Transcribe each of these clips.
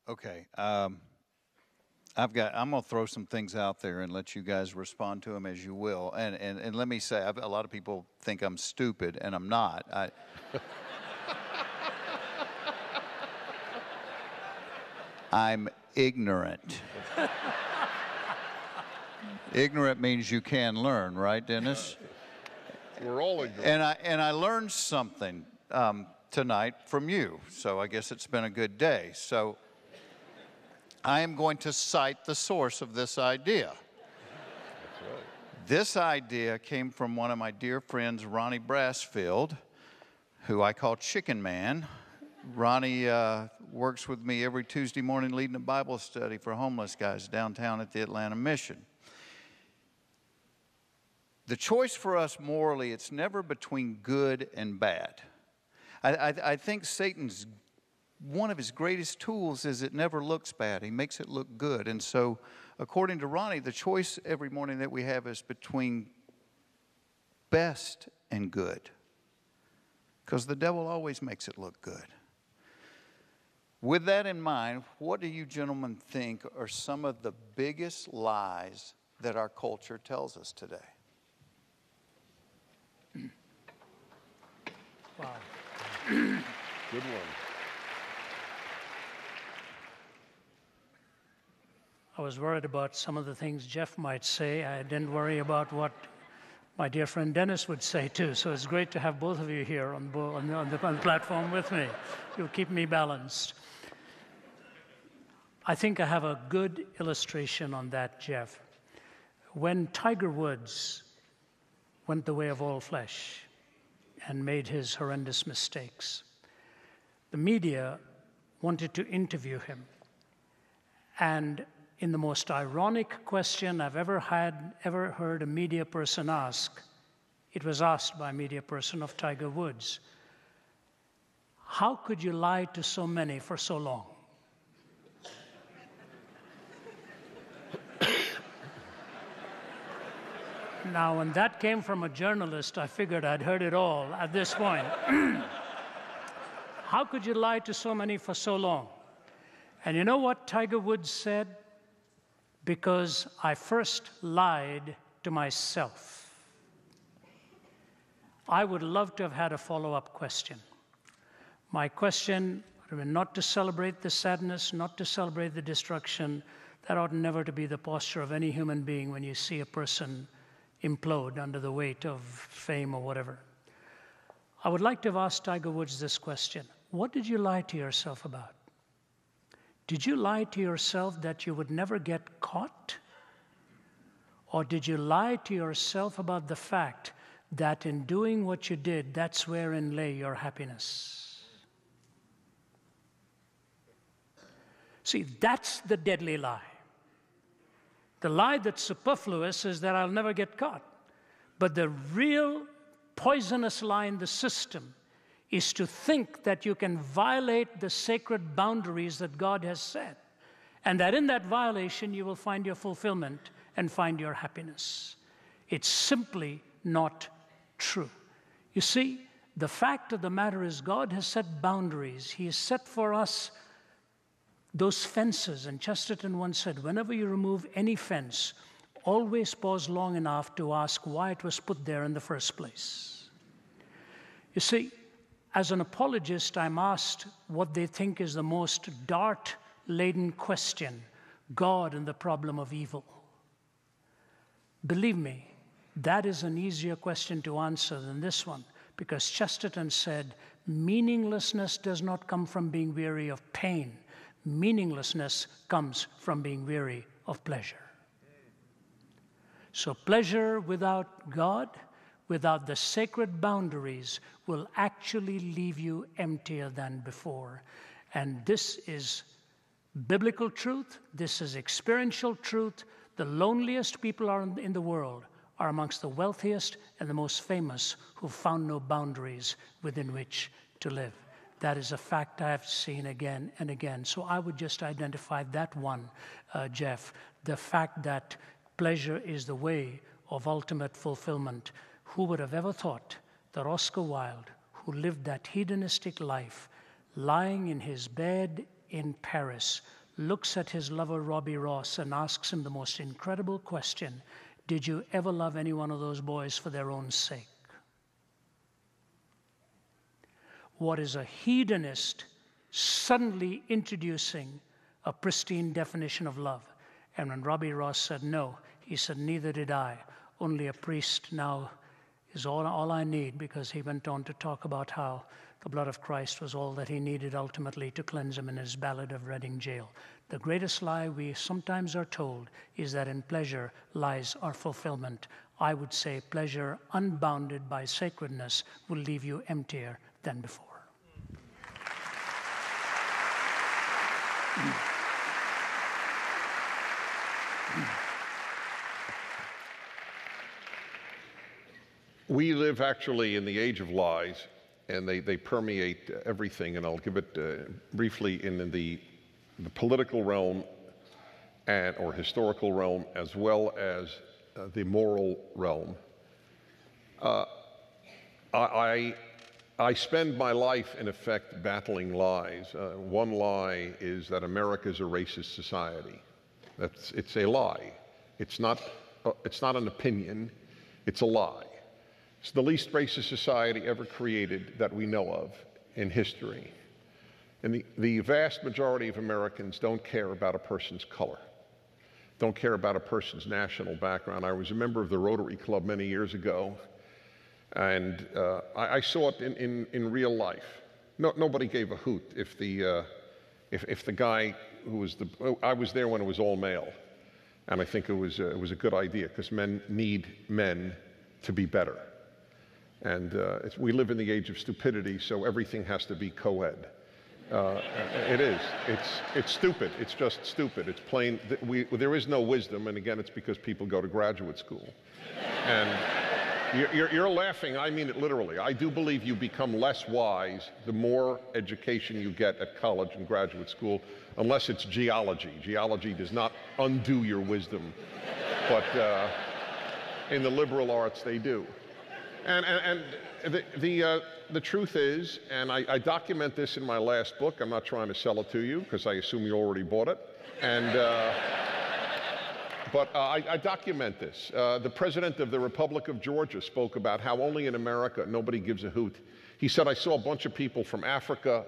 Okay. I'm going to throw some things out there and let you guys respond to them as you will. And let me say, a lot of people think I'm stupid, and I'm not. I'm ignorant. Ignorant means you can learn, right, Dennis? We're all ignorant. And I learned something tonight from you, so I guess it's been a good day. So I am going to cite the source of this idea. That's right. This idea came from one of my dear friends, Ronnie Brassfield, who I call Chicken Man. Ronnie works with me every Tuesday morning leading a Bible study for homeless guys downtown at the Atlanta Mission. The choice for us morally, it's never between good and bad. I think Satan's, one of his greatest tools is it never looks bad. He makes it look good. And so, according to Ronnie, the choice every morning that we have is between best and good. Because the devil always makes it look good. With that in mind, what do you gentlemen think are some of the biggest lies that our culture tells us today? Wow. Good one. I was worried about some of the things Jeff might say. I didn't worry about what my dear friend Dennis would say too. So it's great to have both of you here on the platform with me. You'll keep me balanced. I think I have a good illustration on that, Jeff. When Tiger Woods went the way of all flesh and made his horrendous mistakes, the media wanted to interview him. And in the most ironic question I've ever heard a media person ask, it was asked by a media person of Tiger Woods, how could you lie to so many for so long? Now, when that came from a journalist, I figured I'd heard it all at this point. How could you lie to so many for so long? And you know what Tiger Woods said? Because I first lied to myself. I would love to have had a follow-up question. My question would have been not to celebrate the sadness, not to celebrate the destruction. That ought never to be the posture of any human being when you see a person implode under the weight of fame or whatever. I would like to have asked Tiger Woods this question. What did you lie to yourself about? Did you lie to yourself that you would never get caught? Or did you lie to yourself about the fact that in doing what you did, that's wherein lay your happiness? See, that's the deadly lie. The lie that's superfluous is that I'll never get caught. But the real poisonous lie in the system is to think that you can violate the sacred boundaries that God has set, and that in that violation you will find your fulfillment and find your happiness. It's simply not true. You see, the fact of the matter is God has set boundaries. He has set for us those fences, and Chesterton once said, whenever you remove any fence, always pause long enough to ask why it was put there in the first place. You see, as an apologist, I'm asked what they think is the most dart-laden question, God and the problem of evil. Believe me, that is an easier question to answer than this one, because Chesterton said, meaninglessness does not come from being weary of pain. Meaninglessness comes from being weary of pleasure. So pleasure without God, without the sacred boundaries, will actually leave you emptier than before. And this is biblical truth. This is experiential truth. The loneliest people in the world are amongst the wealthiest and the most famous who found no boundaries within which to live. That is a fact I have seen again and again. So I would just identify that one, Jeff, the fact that pleasure is the way of ultimate fulfillment. Who would have ever thought that Oscar Wilde, who lived that hedonistic life, lying in his bed in Paris looks at his lover Robbie Ross and asks him the most incredible question: did you ever love any one of those boys for their own sake? What is a hedonist suddenly introducing a pristine definition of love? And when Robbie Ross said no, he said, neither did I. Only a priest now is all I need, because he went on to talk about how the blood of Christ was all that he needed ultimately to cleanse him in his Ballad of Reading Jail. The greatest lie we sometimes are told is that in pleasure lies our fulfillment. I would say pleasure unbounded by sacredness will leave you emptier than before. We live actually in the age of lies, and they permeate everything, and I'll give it briefly in the political realm or historical realm, as well as the moral realm. I spend my life, in effect, battling lies. One lie is that America is a racist society. It's a lie. It's not an opinion. It's a lie. It's the least racist society ever created that we know of in history. And the vast majority of Americans don't care about a person's color, don't care about a person's national background. I was a member of the Rotary Club many years ago, and I saw it in real life. Nobody gave a hoot if the guy who was I was there when it was all male, and I think it was a good idea, because men need men to be better. And we live in the age of stupidity, so everything has to be co-ed. It is. It's stupid. It's just stupid. It's plain. There is no wisdom, and again, it's because people go to graduate school. And you're laughing. I mean it literally. I do believe you become less wise the more education you get at college and graduate school, unless it's geology. Geology does not undo your wisdom, but in the liberal arts, they do. And the truth is, and I document this in my last book. I'm not trying to sell it to you, because I assume you already bought it. And but I document this. The president of the Republic of Georgia spoke about how only in America nobody gives a hoot. He said, I saw a bunch of people from Africa,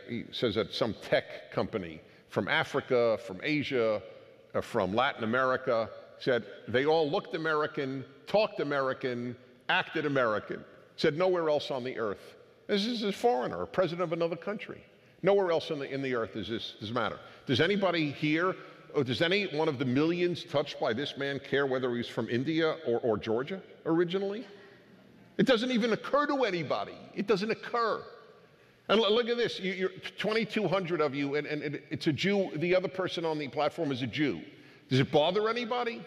he says at some tech company, from Africa, from Asia, from Latin America. Said they all looked American, talked American, acted American. Said nowhere else on the earth. This is a foreigner, a president of another country. Nowhere else in the earth does this matter. Does anybody here, or does any one of the millions touched by this man care whether he's from India or Georgia originally? It doesn't even occur to anybody. It doesn't occur. And look at this, you're 2,200 of you, and it's a Jew. The other person on the platform is a Jew. Does it bother anybody?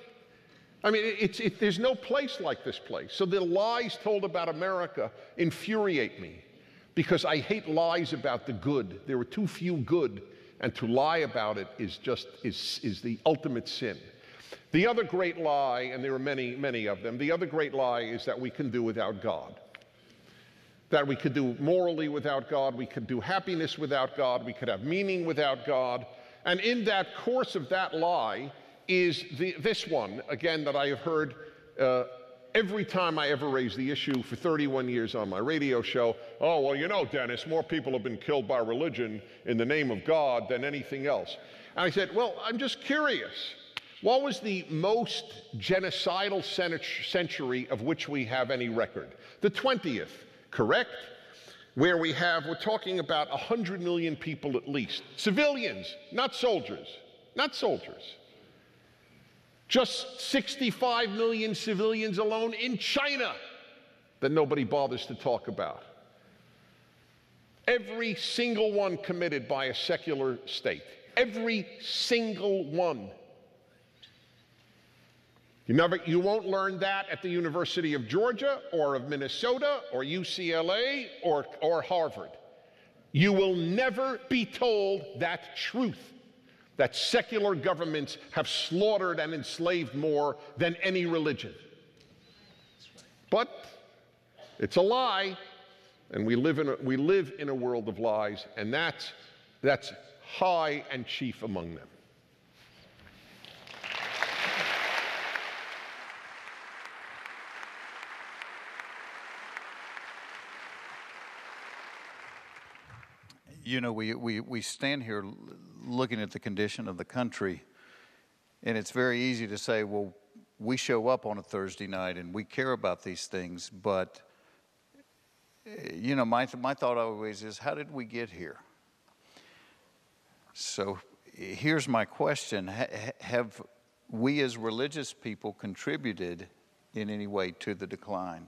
I mean, there's no place like this place. So the lies told about America infuriate me, because I hate lies about the good. There are too few good, and to lie about it is the ultimate sin. The other great lie, and there are many, many of them, the other great lie is that we can do without God. That we could do morally without God, we could do happiness without God, we could have meaning without God. And in that course of that lie is this one, again, that I have heard every time I ever raise the issue for 31 years on my radio show. Oh, well, you know, Dennis, more people have been killed by religion in the name of God than anything else. And I said, well, I'm just curious. What was the most genocidal century of which we have any record? The 20th, correct? Where we're talking about 100 million people at least. Civilians, not soldiers, not soldiers. Just 65 million civilians alone in China that nobody bothers to talk about. Every single one committed by a secular state. Every single one. You won't learn that at the University of Georgia or of Minnesota or UCLA or Harvard. You will never be told that truth, that secular governments have slaughtered and enslaved more than any religion. But it's a lie, And we live in a world of lies, and that's high and chief among them. You know, we stand here looking at the condition of the country, and it's very easy to say, well, we show up on a Thursday night and we care about these things, but, you know, my thought always is, how did we get here? So here's my question. Have we as religious people contributed in any way to the decline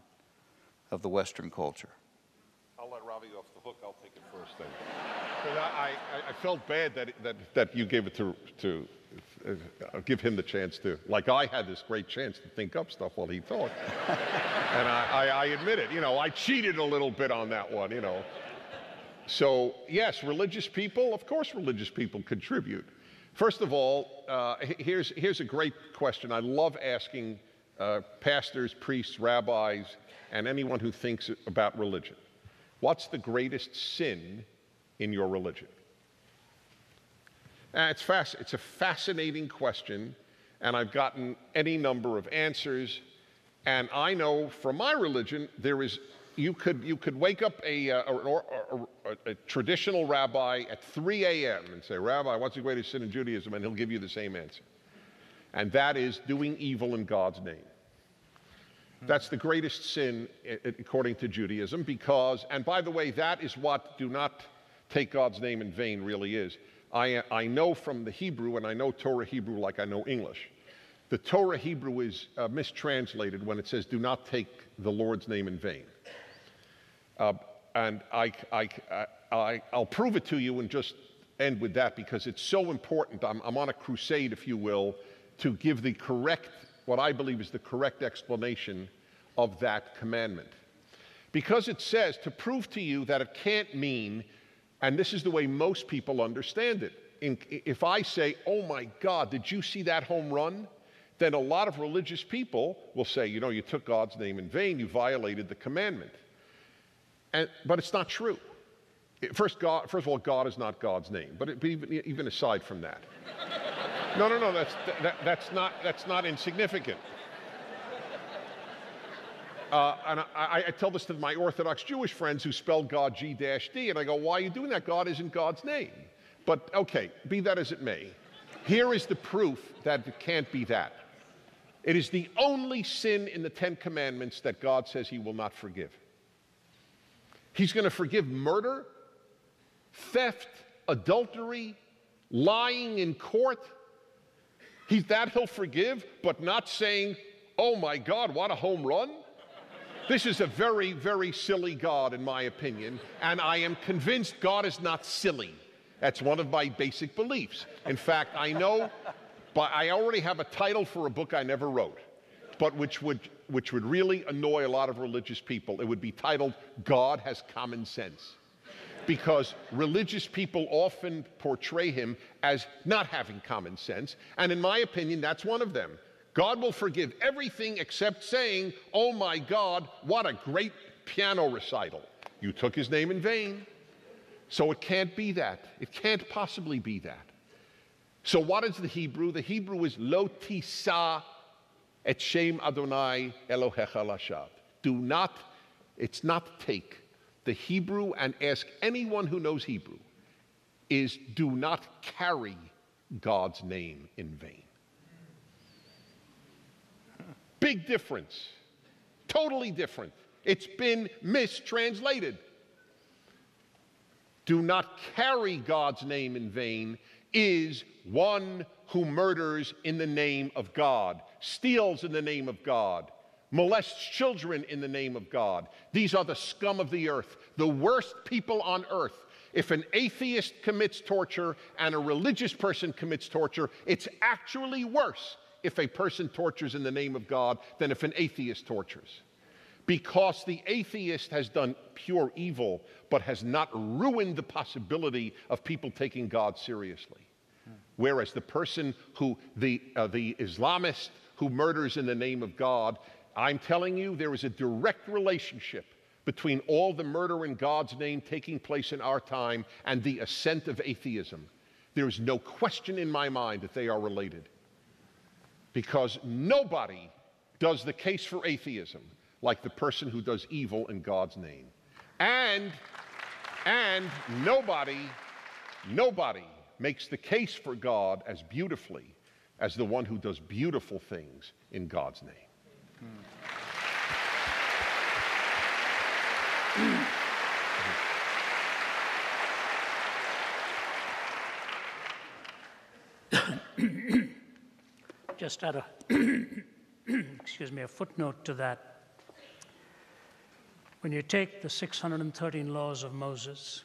of the Western culture? I'll let Ravi off the hook. I'll take it first then. I felt bad that you gave it to give him the chance to, like I had this great chance to think up stuff while he talked. And I admit it, you know, I cheated a little bit on that one, you know. So, yes, religious people, of course religious people contribute. First of all, here's a great question. I love asking pastors, priests, rabbis, and anyone who thinks about religion. What's the greatest sin in your religion? It's a fascinating question, and I've gotten any number of answers. And I know from my religion, you could wake up a traditional rabbi at 3 a.m. and say, Rabbi, what's the greatest sin in Judaism? And he'll give you the same answer. And that is doing evil in God's name. That's the greatest sin according to Judaism because, and by the way, that is what do not take God's name in vain really is. I know from the Hebrew, and I know Torah Hebrew like I know English. The Torah Hebrew is mistranslated when it says, do not take the Lord's name in vain. And I'll prove it to you and just end with that because it's so important. I'm on a crusade, if you will, to give the correct, what I believe is the correct explanation of that commandment. Because it says, to prove to you that it can't mean, and this is the way most people understand it. If I say, oh my God, did you see that home run? Then a lot of religious people will say, you know, you took God's name in vain, you violated the commandment. But it's not true. First of all, God is not God's name, but even aside from that. No, that's not insignificant. And I tell this to my Orthodox Jewish friends who spell God G-D, and I go, why are you doing that? God isn't God's name. But okay, be that as it may, here is the proof that it can't be that. It is the only sin in the Ten Commandments that God says he will not forgive. He's going to forgive murder, theft, adultery, lying in court. He'll forgive, but not saying, oh my God, what a home run. This is a very, very silly God, in my opinion, and I am convinced God is not silly. That's one of my basic beliefs. In fact, I know, but I already have a title for a book I never wrote, but which would really annoy a lot of religious people. It would be titled, God Has Common Sense. Because religious people often portray him as not having common sense, and in my opinion, that's one of them. God will forgive everything except saying, oh my God, what a great piano recital. You took his name in vain. So it can't be that. It can't possibly be that. So what is the Hebrew? The Hebrew is lo tisa et shem Adonai Elohecha lashav. Do not, it's not take. The Hebrew, and ask anyone who knows Hebrew, is do not carry God's name in vain. Big difference. Totally different. It's been mistranslated. Do not carry God's name in vain is one who murders in the name of God, steals in the name of God, molests children in the name of God. These are the scum of the earth, the worst people on earth. If an atheist commits torture and a religious person commits torture, it's actually worse if a person tortures in the name of God than if an atheist tortures. Because the atheist has done pure evil, but has not ruined the possibility of people taking God seriously. Whereas the person who, the Islamist who murders in the name of God, I'm telling you, there is a direct relationship between all the murder in God's name taking place in our time and the ascent of atheism. There is no question in my mind that they are related, because nobody does the case for atheism like the person who does evil in God's name. And nobody makes the case for God as beautifully as the one who does beautiful things in God's name. Just add a excuse me, a footnote to that. When you take the 613 laws of Moses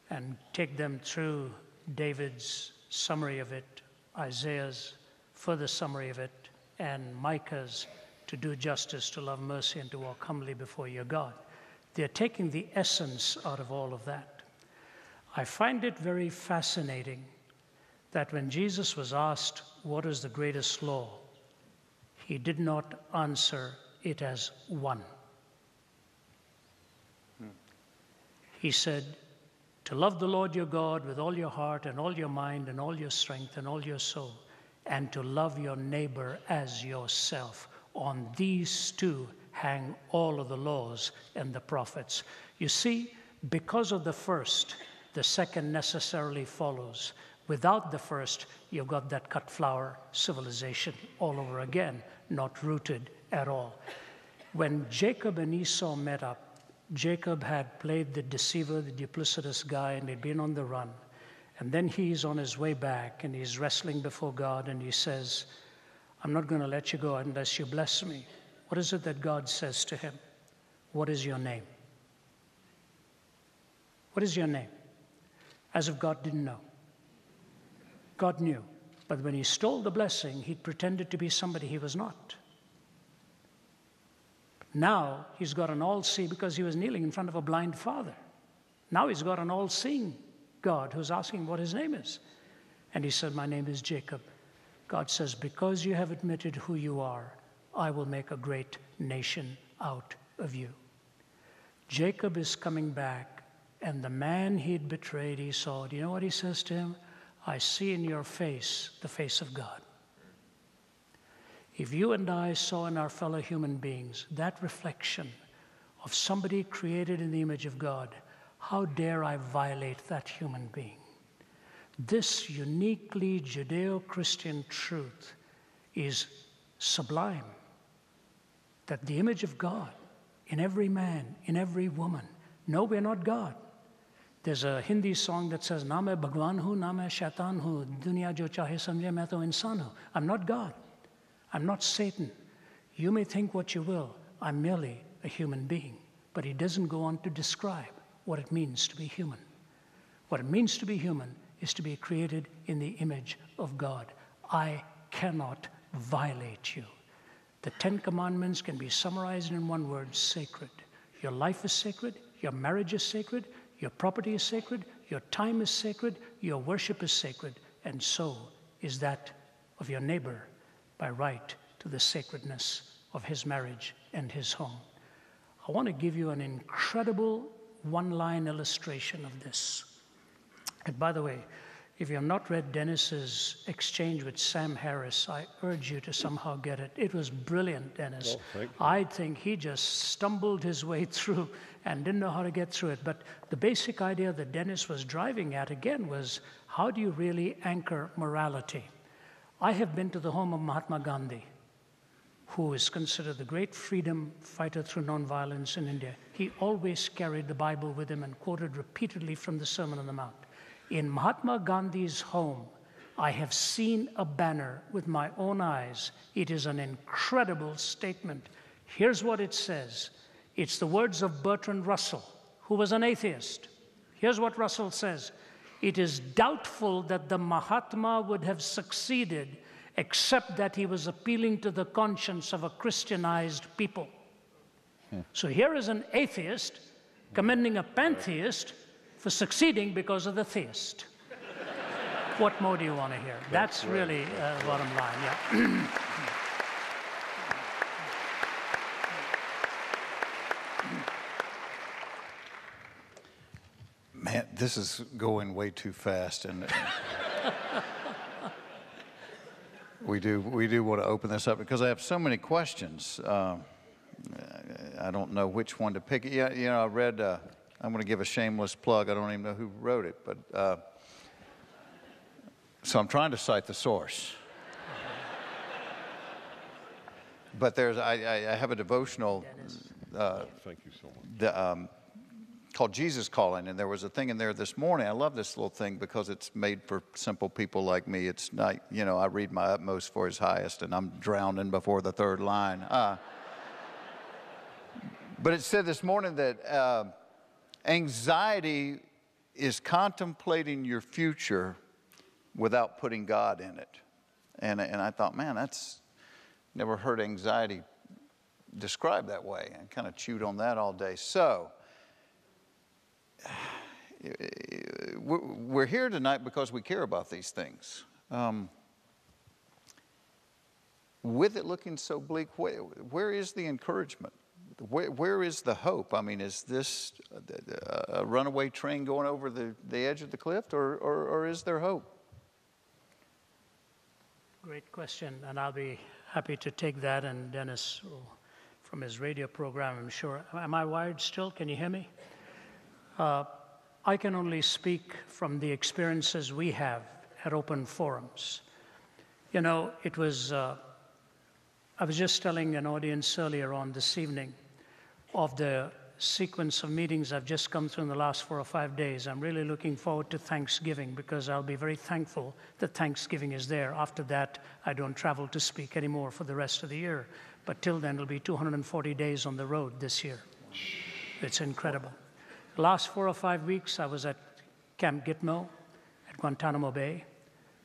and take them through David's summary of it, Isaiah's further summary of it, and Micah's to do justice, to love mercy, and to walk humbly before your God, they're taking the essence out of all of that. I find it very fascinating that when Jesus was asked, what is the greatest law? He did not answer it as one. He said, to love the Lord your God with all your heart and all your mind and all your strength and all your soul, and to love your neighbor as yourself. On these two hang all of the laws and the prophets. You see, because of the first, the second necessarily follows. Without the first, you've got that cut flower civilization all over again, not rooted at all. When Jacob and Esau met up, Jacob had played the deceiver, the duplicitous guy, and he'd been on the run. And then he's on his way back, and he's wrestling before God, and he says, I'm not going to let you go unless you bless me. What is it that God says to him? What is your name? What is your name? As if God didn't know. God knew. But when he stole the blessing, he pretended to be somebody he was not. Now he's got an all-see because he was kneeling in front of a blind father. Now he's got an all-seeing God who's asking what his name is. And he said, my name is Jacob. God says, because you have admitted who you are, I will make a great nation out of you. Jacob is coming back, and the man he'd betrayed, Esau, do you know what he says to him? I see in your face the face of God. If you and I saw in our fellow human beings that reflection of somebody created in the image of God, how dare I violate that human being? This uniquely Judeo-Christian truth is sublime, that the image of God in every man, in every woman. No, we're not God. There's a Hindi song that says, Na main Bhagwan hu, na main shaitan hu, duniya jo chahe samjhe, main to insan hu. I'm not God. I'm not Satan. You may think what you will. I'm merely a human being. But he doesn't go on to describe what it means to be human. What it means to be human is to be created in the image of God. I cannot violate you. The 10 Commandments can be summarized in one word, sacred. Your life is sacred. Your marriage is sacred. Your property is sacred. Your time is sacred. Your worship is sacred. And so is that of your neighbor, by right to the sacredness of his marriage and his home. I want to give you an incredible one-line illustration of this. And by the way, if you have not read Dennis's exchange with Sam Harris, I urge you to somehow get it. It was brilliant, Dennis. Oh, thank you. I think he just stumbled his way through and didn't know how to get through it. But the basic idea that Dennis was driving at, again, was how do you really anchor morality? I have been to the home of Mahatma Gandhi, who is considered the great freedom fighter through nonviolence in India. He always carried the Bible with him and quoted repeatedly from the Sermon on the Mount. In Mahatma Gandhi's home, I have seen a banner with my own eyes. It is an incredible statement. Here's what it says. It's the words of Bertrand Russell, who was an atheist. Here's what Russell says. It is doubtful that the Mahatma would have succeeded except that he was appealing to the conscience of a Christianized people. So here is an atheist commending a pantheist for succeeding because of the theist. What more do you want to hear? That's really bottom line, yeah. Man, this is going way too fast, and we do want to open this up because I have so many questions. I don't know which one to pick. Yeah, you know, I read. I'm going to give a shameless plug. I don't even know who wrote it, but so I'm trying to cite the source. But I have a devotional. Thank you so much. Called Jesus Calling, and there was a thing in there this morning. I love this little thing because it's made for simple people like me. It's not, you know, I read my utmost for his highest, and I'm drowning before the third line. But it said this morning that anxiety is contemplating your future without putting God in it. And I thought, man, that's never heard anxiety described that way. I kind of chewed on that all day. So we're here tonight because we care about these things. With it looking so bleak, where is the encouragement? Where is the hope? I mean, is this a runaway train going over the edge of the cliff, or is there hope? Great question, and I'll be happy to take that. And Dennis, from his radio program, I'm sure. Am I wired still? Can you hear me? I can only speak from the experiences we have at open forums. You know, it was, I was just telling an audience earlier on this evening of the sequence of meetings I've just come through in the last 4 or 5 days. I'm really looking forward to Thanksgiving because I'll be very thankful that Thanksgiving is there. After that, I don't travel to speak anymore for the rest of the year. But till then, it'll be 240 days on the road this year. It's incredible. The last 4 or 5 weeks, I was at Camp Gitmo at Guantanamo Bay,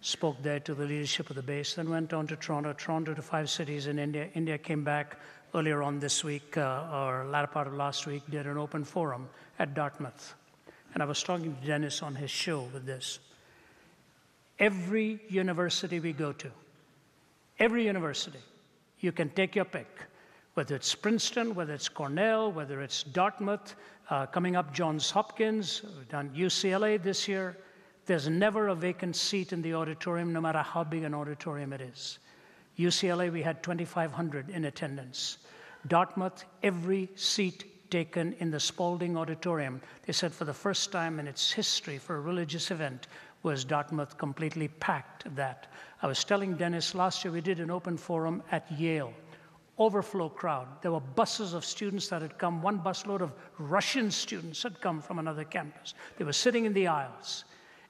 spoke there to the leadership of the base, then went on to Toronto to 5 cities in India. India came back earlier on this week, or latter part of last week, did an open forum at Dartmouth. And I was talking to Dennis on his show with this. Every university we go to, every university, you can take your pick, whether it's Princeton, whether it's Cornell, whether it's Dartmouth, coming up Johns Hopkins, we've done UCLA this year. There's never a vacant seat in the auditorium, no matter how big an auditorium it is. UCLA, we had 2,500 in attendance. Dartmouth, every seat taken in the Spalding Auditorium. They said for the first time in its history for a religious event was Dartmouth completely packed that. I was telling Dennis, last year we did an open forum at Yale. Overflow crowd. There were buses of students that had come. One busload of Russian students had come from another campus. They were sitting in the aisles.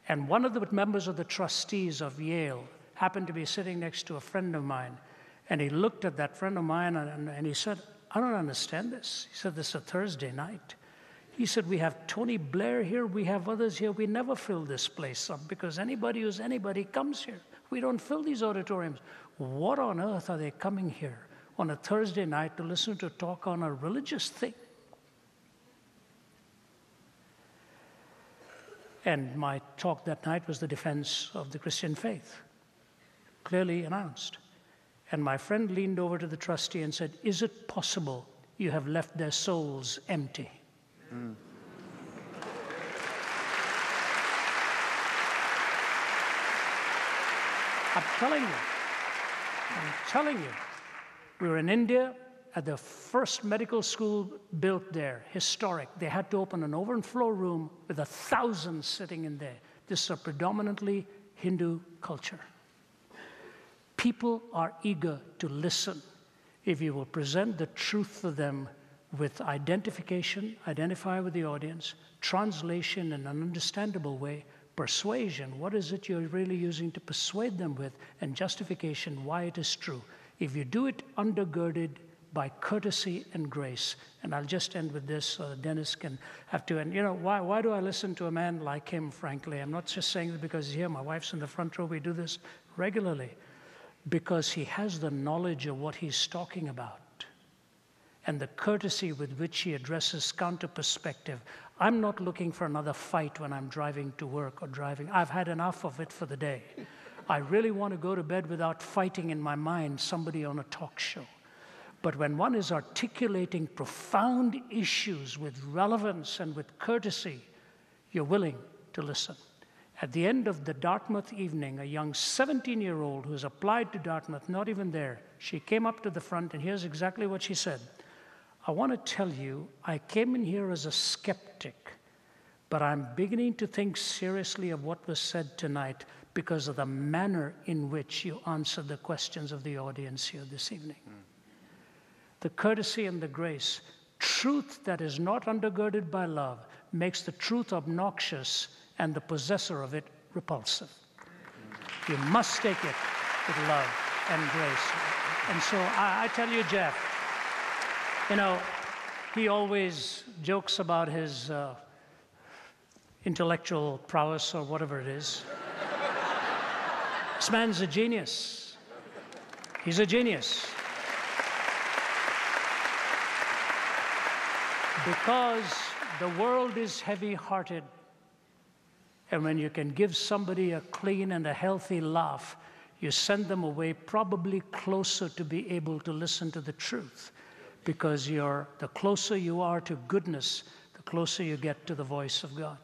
And one of the members of the trustees of Yale happened to be sitting next to a friend of mine. And he looked at that friend of mine and he said, I don't understand this. He said, this is a Thursday night. He said, we have Tony Blair here. We have others here. We never fill this place up because anybody who's anybody comes here. We don't fill these auditoriums. What on earth are they coming here on a Thursday night to listen to talk on a religious thing? And my talk that night was the defense of the Christian faith, clearly announced. And my friend leaned over to the trustee and said, is it possible you have left their souls empty? Mm. I'm telling you, we were in India at the first medical school built there, historic. They had to open an overflow room with 1,000 sitting in there. This is a predominantly Hindu culture. People are eager to listen if you will present the truth to them with identification, identify with the audience, translation in an understandable way, persuasion, what is it you're really using to persuade them with, and justification, why it is true. If you do it undergirded by courtesy and grace, and I'll just end with this so Dennis can have to, and you know, why do I listen to a man like him, frankly? I'm not just saying it because he's here. My wife's in the front row. We do this regularly. Because he has the knowledge of what he's talking about and the courtesy with which he addresses counter perspective. I'm not looking for another fight when I'm driving to work or driving. I've had enough of it for the day. I really want to go to bed without fighting in my mind somebody on a talk show. But when one is articulating profound issues with relevance and with courtesy, you're willing to listen. At the end of the Dartmouth evening, a young 17-year-old who's applied to Dartmouth, not even there, she came up to the front, and here's exactly what she said. I want to tell you, I came in here as a skeptic, but I'm beginning to think seriously of what was said tonight because of the manner in which you answered the questions of the audience here this evening. The courtesy and the grace, truth that is not undergirded by love, makes the truth obnoxious and the possessor of it repulsive. You must take it with love and grace. And so I tell you, Jeff, you know, he always jokes about his intellectual prowess or whatever it is. This man's a genius. He's a genius. Because the world is heavy-hearted, and when you can give somebody a clean and a healthy laugh, you send them away probably closer to be able to listen to the truth, because the closer you are to goodness, the closer you get to the voice of God.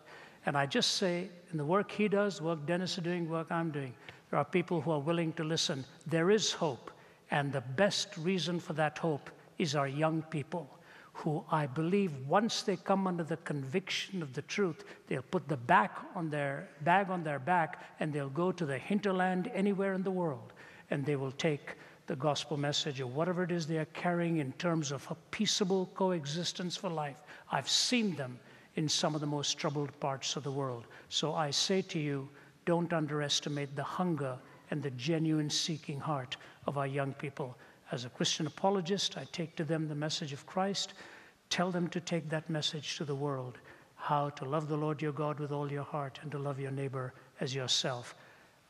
And I just say, in the work he does, work Dennis is doing, work I'm doing, there are people who are willing to listen. There is hope, and the best reason for that hope is our young people, who I believe once they come under the conviction of the truth, they'll put the bag on their back, and they'll go to the hinterland anywhere in the world, and they will take the gospel message or whatever it is they are carrying in terms of a peaceable coexistence for life. I've seen them in some of the most troubled parts of the world. So I say to you, don't underestimate the hunger and the genuine seeking heart of our young people. As a Christian apologist, I take to them the message of Christ. Tell them to take that message to the world, how to love the Lord your God with all your heart and to love your neighbor as yourself.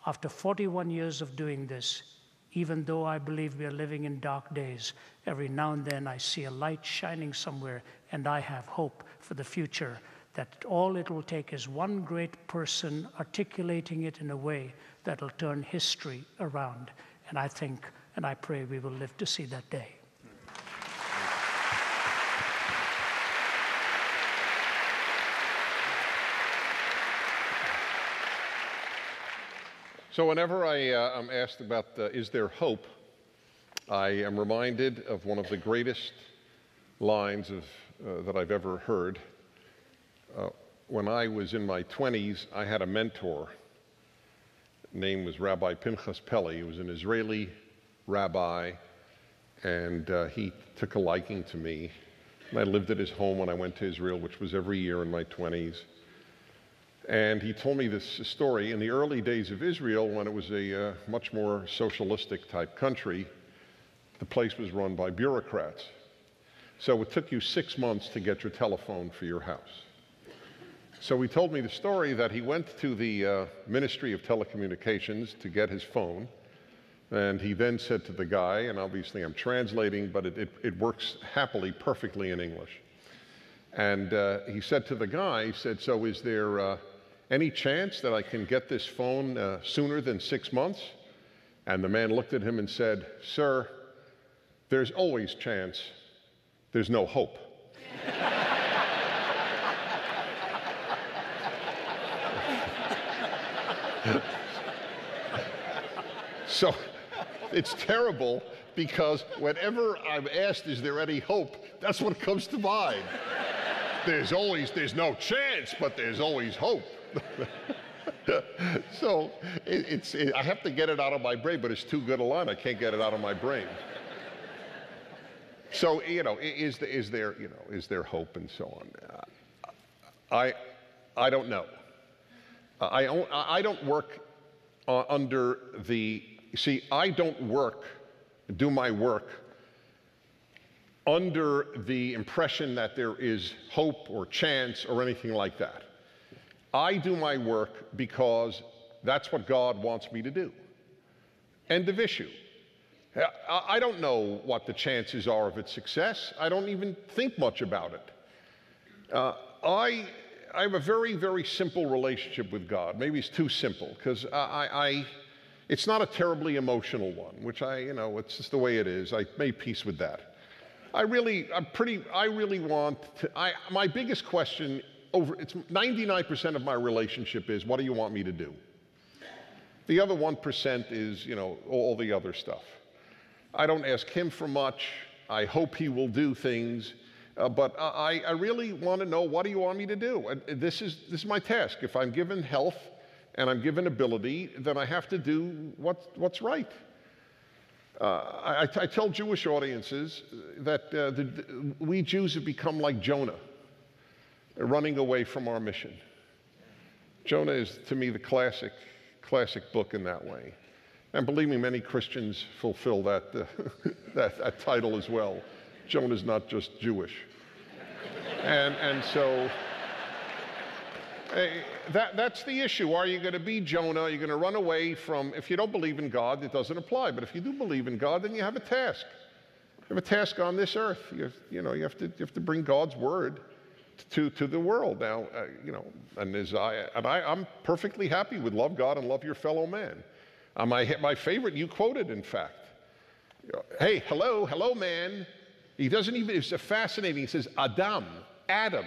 After 41 years of doing this, even though I believe we are living in dark days, every now and then I see a light shining somewhere, and I have hope for the future, that all it will take is one great person articulating it in a way that will turn history around. And I think and I pray we will live to see that day. So whenever I'm asked about is there hope, I am reminded of one of the greatest lines that I've ever heard. When I was in my 20s, I had a mentor. His name was Rabbi Pinchas Peli. He was an Israeli rabbi, and he took a liking to me. And I lived at his home when I went to Israel, which was every year in my 20s. And he told me this story. In the early days of Israel, when it was a much more socialistic type country, the place was run by bureaucrats. So it took you 6 months to get your telephone for your house. So he told me the story that he went to the Ministry of Telecommunications to get his phone. And he then said to the guy, and obviously I'm translating, but it works happily, perfectly in English. And he said to the guy, he said, so is there any chance that I can get this phone sooner than 6 months? And the man looked at him and said, sir, there's always chance. There's no hope. So it's terrible, because whenever I'm asked, is there any hope, that's what comes to mind. There's no chance, but there's always hope. So I have to get it out of my brain, but it's too good a line. I can't get it out of my brain. So, is there hope and so on? I don't know. I don't work under the, I don't do my work under the impression that there is hope or chance or anything like that. I do my work because that's what God wants me to do. End of issue. I don't know what the chances are of its success. I don't even think much about it. I have a very, very simple relationship with God. Maybe it's too simple, because it's not a terribly emotional one, which it's just the way it is. I made peace with that. My biggest question it's 99% of my relationship is, what do you want me to do? The other 1% is, all the other stuff. I don't ask him for much. I hope he will do things. But I really want to know, what do you want me to do? And this is my task. If I'm given health and I'm given ability, then I have to do what's right. I tell Jewish audiences that we Jews have become like Jonah, running away from our mission. Jonah is, to me, the classic book in that way. And believe me, many Christians fulfill that title as well. Jonah's not just Jewish. And so that's the issue. Are you going to be Jonah? Are you going to run away from, if you don't believe in God, it doesn't apply. But if you do believe in God, then you have a task. You have a task on this earth. You have to bring God's word to the world. Now, I'm perfectly happy with love God and love your fellow man. My favorite, you quoted, in fact. Hey, hello, man. He doesn't even, it's fascinating. He says, Adam.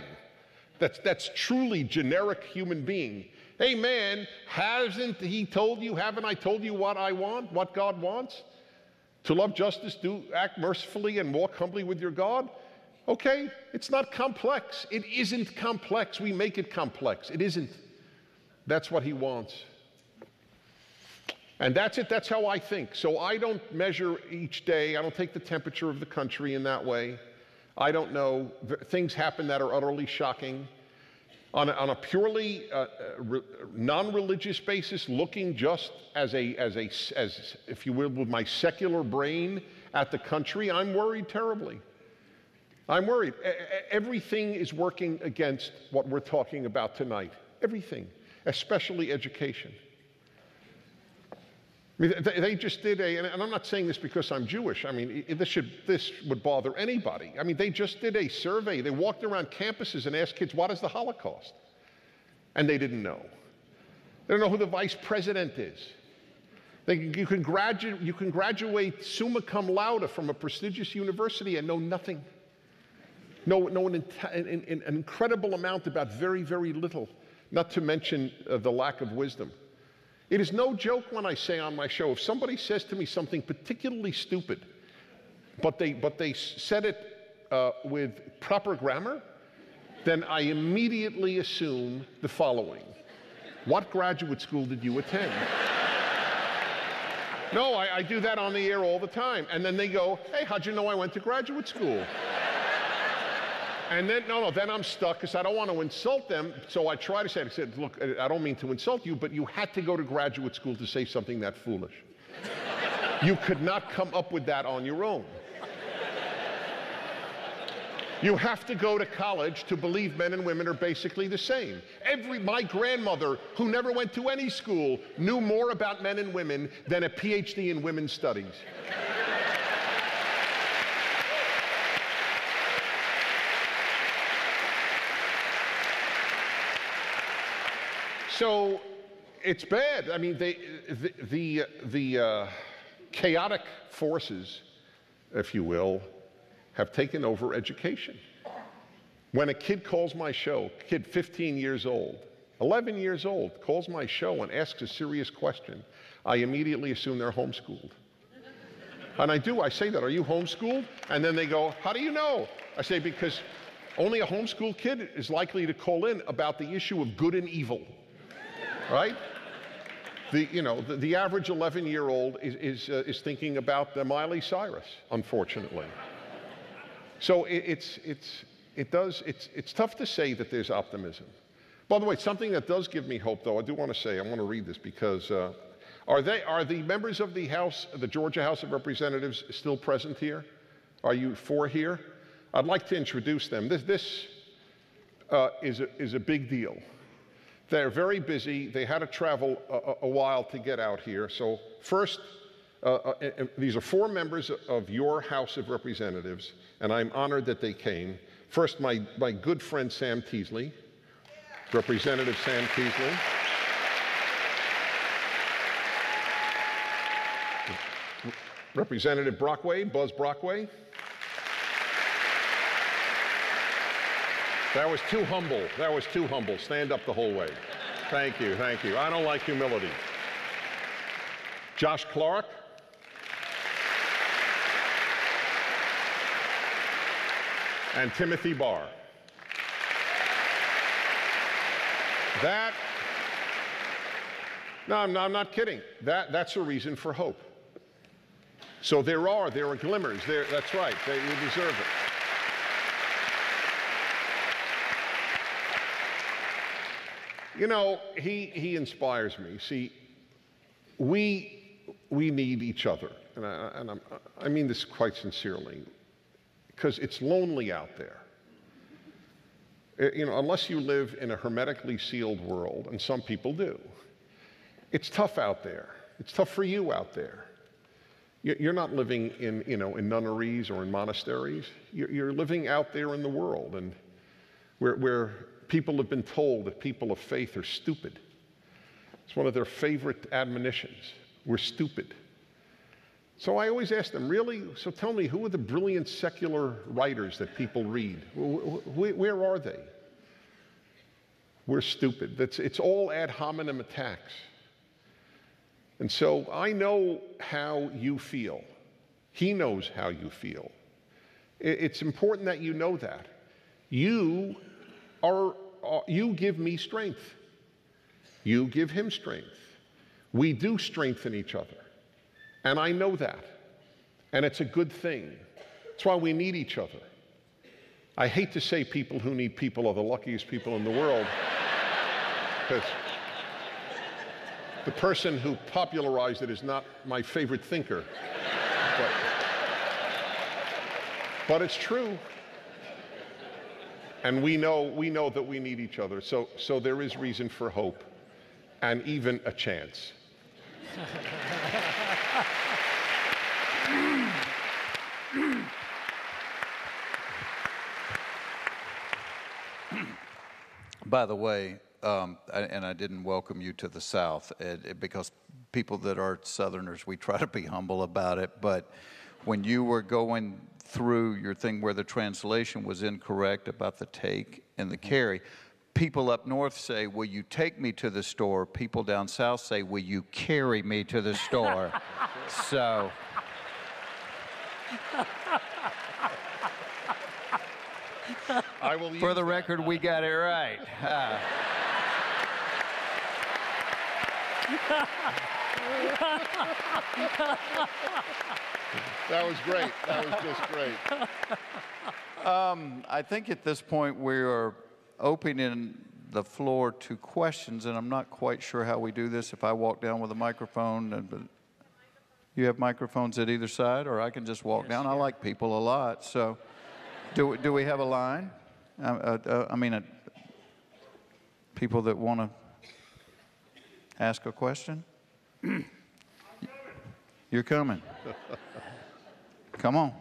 That's truly generic human being. Hey, man, haven't I told you what I want, what God wants? To love justice, act mercifully, and walk humbly with your God? Okay, it's not complex. It isn't complex. We make it complex. It isn't. That's what he wants. And that's it. That's how I think. So I don't measure each day. I don't take the temperature of the country in that way. I don't know. Things happen that are utterly shocking. On a purely non-religious basis, looking just as if you will, with my secular brain at the country, I'm worried terribly. I'm worried. Everything is working against what we're talking about tonight. Everything, especially education. I mean, they just did and I'm not saying this because I'm Jewish. I mean, this would bother anybody. I mean, they just did a survey. They walked around campuses and asked kids, what is the Holocaust? And they didn't know. They don't know who the vice president is. You can graduate summa cum laude from a prestigious university and know nothing. Know an incredible amount about very, very little, not to mention the lack of wisdom. It is no joke when I say on my show, if somebody says to me something particularly stupid, but they said it with proper grammar, then I immediately assume the following. What graduate school did you attend? No, I do that on the air all the time. And then they go, hey, how'd you know I went to graduate school? And then, then I'm stuck because I don't want to insult them. So I try to say, look, I don't mean to insult you, but you had to go to graduate school to say something that foolish. You could not come up with that on your own. You have to go to college to believe men and women are basically the same. My grandmother, who never went to any school, knew more about men and women than a PhD in women's studies. So it's bad. I mean, the chaotic forces, if you will, have taken over education. When a kid calls my show, kid 15 years old, 11 years old, calls my show and asks a serious question, I immediately assume they're homeschooled. And I do. I say that. Are you homeschooled? And then they go, how do you know? I say, because only a homeschooled kid is likely to call in about the issue of good and evil. Right? The average 11-year-old is thinking about Miley Cyrus, unfortunately. So it's tough to say that there's optimism. By the way, something that does give me hope, though, I do want to say, I want to read this because are the members of the Georgia House of Representatives still present here? Are you 4 here? I'd like to introduce them. This is a big deal. They're very busy. They had to travel a while to get out here. So first, these are 4 members of your House of Representatives, and I'm honored that they came. First, my good friend Sam Teasley, Representative Sam Teasley. Representative Brockway, Buzz Brockway. That was too humble. That was too humble. Stand up the whole way. Thank you, thank you. I don't like humility. Josh Clark. And Timothy Barr. That, no, I'm not kidding. That's a reason for hope. So there are glimmers. That's right. You deserve it. You know, he inspires me. See, we need each other, and I mean this quite sincerely, because it's lonely out there. You know, unless you live in a hermetically sealed world, and some people do, it's tough out there. It's tough for you out there. You're not living in, you know, in nunneries or in monasteries. You're living out there in the world, and where people have been told that people of faith are stupid. It's one of their favorite admonitions. We're stupid. So I always ask them, really? So tell me, who are the brilliant secular writers that people read? Where are they? We're stupid. It's all ad hominem attacks. And so I know how you feel. He knows how you feel. It's important that you know that. You give me strength. You give him strength. We do strengthen each other. And I know that. And it's a good thing. That's why we need each other. I hate to say people who need people are the luckiest people in the world, because the person who popularized it is not my favorite thinker. But it's true. And we know that we need each other. So there is reason for hope and even a chance. By the way, and I didn't welcome you to the South because people that are Southerners, we try to be humble about it. But when you were going through your thing where the translation was incorrect about the take and the carry, people up north say, will you take me to the store? People down south say, will you carry me to the store? So. I will For the record, we got it right. That was great. That was just great. I think at this point we are opening the floor to questions, and I'm not quite sure how we do this. If I walk down with a microphone, you have microphones at either side, or I can just walk down. I like people a lot, so do we have a line? People that want to ask a question? You're coming. Come on.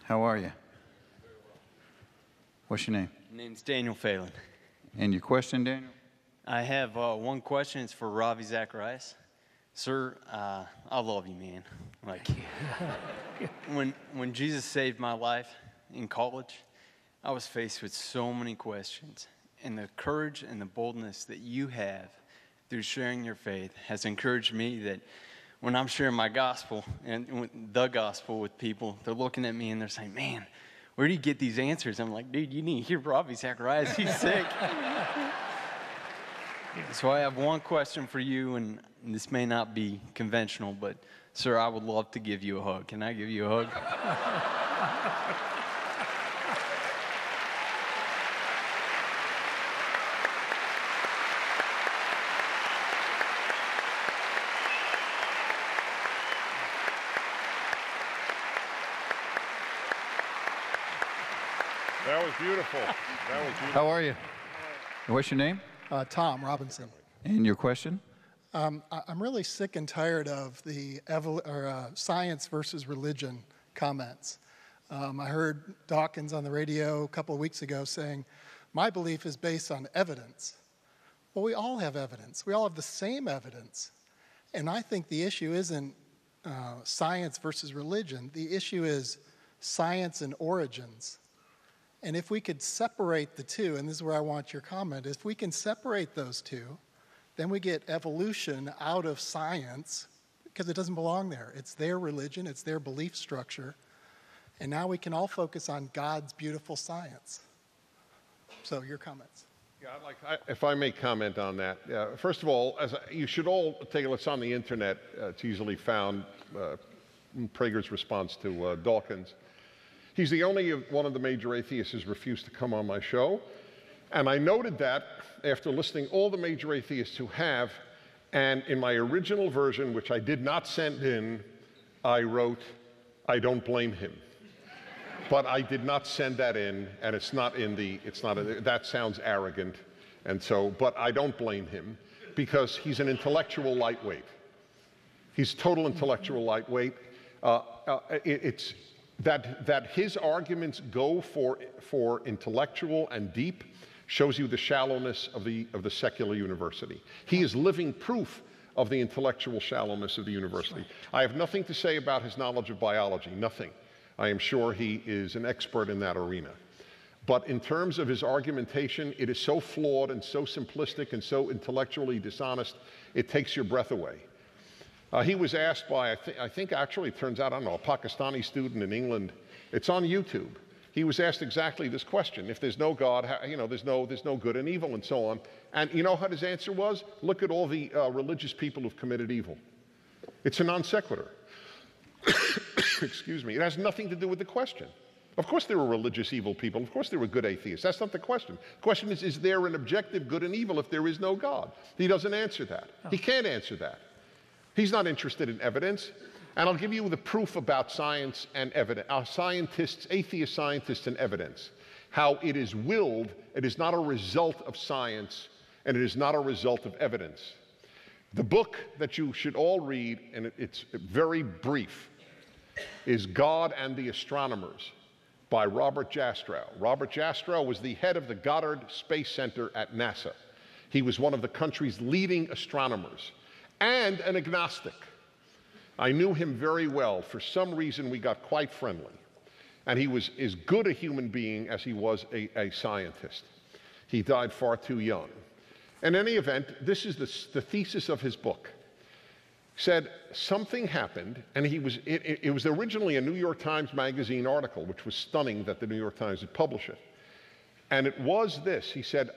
How are you? What's your name? My name's Daniel Phelan. And your question, Daniel? I have one question. It's for Ravi Zacharias. Sir, I love you, man. Like, when Jesus saved my life in college, I was faced with so many questions. And the courage and the boldness that you have through sharing your faith has encouraged me that when I'm sharing my gospel and the gospel with people, they're looking at me and they're saying, man, where do you get these answers? I'm like, dude, you need to hear Ravi Zacharias. He's sick. So I have one question for you, and this may not be conventional, but sir, I would love to give you a hug. Can I give you a hug? That was beautiful. That was beautiful. How are you? What's your name? Tom Robinson. And your question? I'm really sick and tired of the science versus religion comments. I heard Dawkins on the radio a couple of weeks ago saying, my belief is based on evidence. Well, we all have evidence. We all have the same evidence. And I think the issue isn't science versus religion. The issue is science and origins. And if we could separate the two, and this is where I want your comment, if we can separate those two, then we get evolution out of science, because it doesn't belong there. It's their religion, it's their belief structure, and now we can all focus on God's beautiful science. So, your comments. Yeah, if I may comment on that. First of all, you should all take a look. It's on the internet. It's easily found. Prager's response to Dawkins. He's the only one of the major atheists who's refused to come on my show. And I noted that after listing all the major atheists who have, and in my original version, which I did not send in, I wrote, I don't blame him. But I did not send that in, and it's not in the, that sounds arrogant. And so, but I don't blame him, because he's an intellectual lightweight. He's total intellectual lightweight. It's that his arguments go for intellectual and deep shows you the shallowness of the secular university. He is living proof of the intellectual shallowness of the university. I have nothing to say about his knowledge of biology, nothing. I am sure he is an expert in that arena. But in terms of his argumentation, it is so flawed and so simplistic and so intellectually dishonest, it takes your breath away. He was asked by, I think actually it turns out, I don't know, a Pakistani student in England. It's on YouTube. He was asked exactly this question. If there's no God, there's no good and evil and so on. And you know what his answer was? Look at all the religious people who've committed evil. It's a non sequitur. Excuse me. It has nothing to do with the question. Of course there were religious evil people. Of course there were good atheists. That's not the question. The question is there an objective good and evil if there is no God? He doesn't answer that. He can't answer that. He's not interested in evidence. And I'll give you the proof about science and evidence. Our scientists, atheist scientists and evidence, how it is willed. It is not a result of science, and it is not a result of evidence. The book that you should all read, and it's very brief, is God and the Astronomers by Robert Jastrow. Robert Jastrow was the head of the Goddard Space Center at NASA. He was one of the country's leading astronomers and an agnostic. I knew him very well. For some reason, we got quite friendly. And he was as good a human being as he was a scientist. He died far too young. In any event, this is the thesis of his book. Said something happened, and it was originally a New York Times Magazine article, which was stunning that the New York Times had published it. And it was this. He said,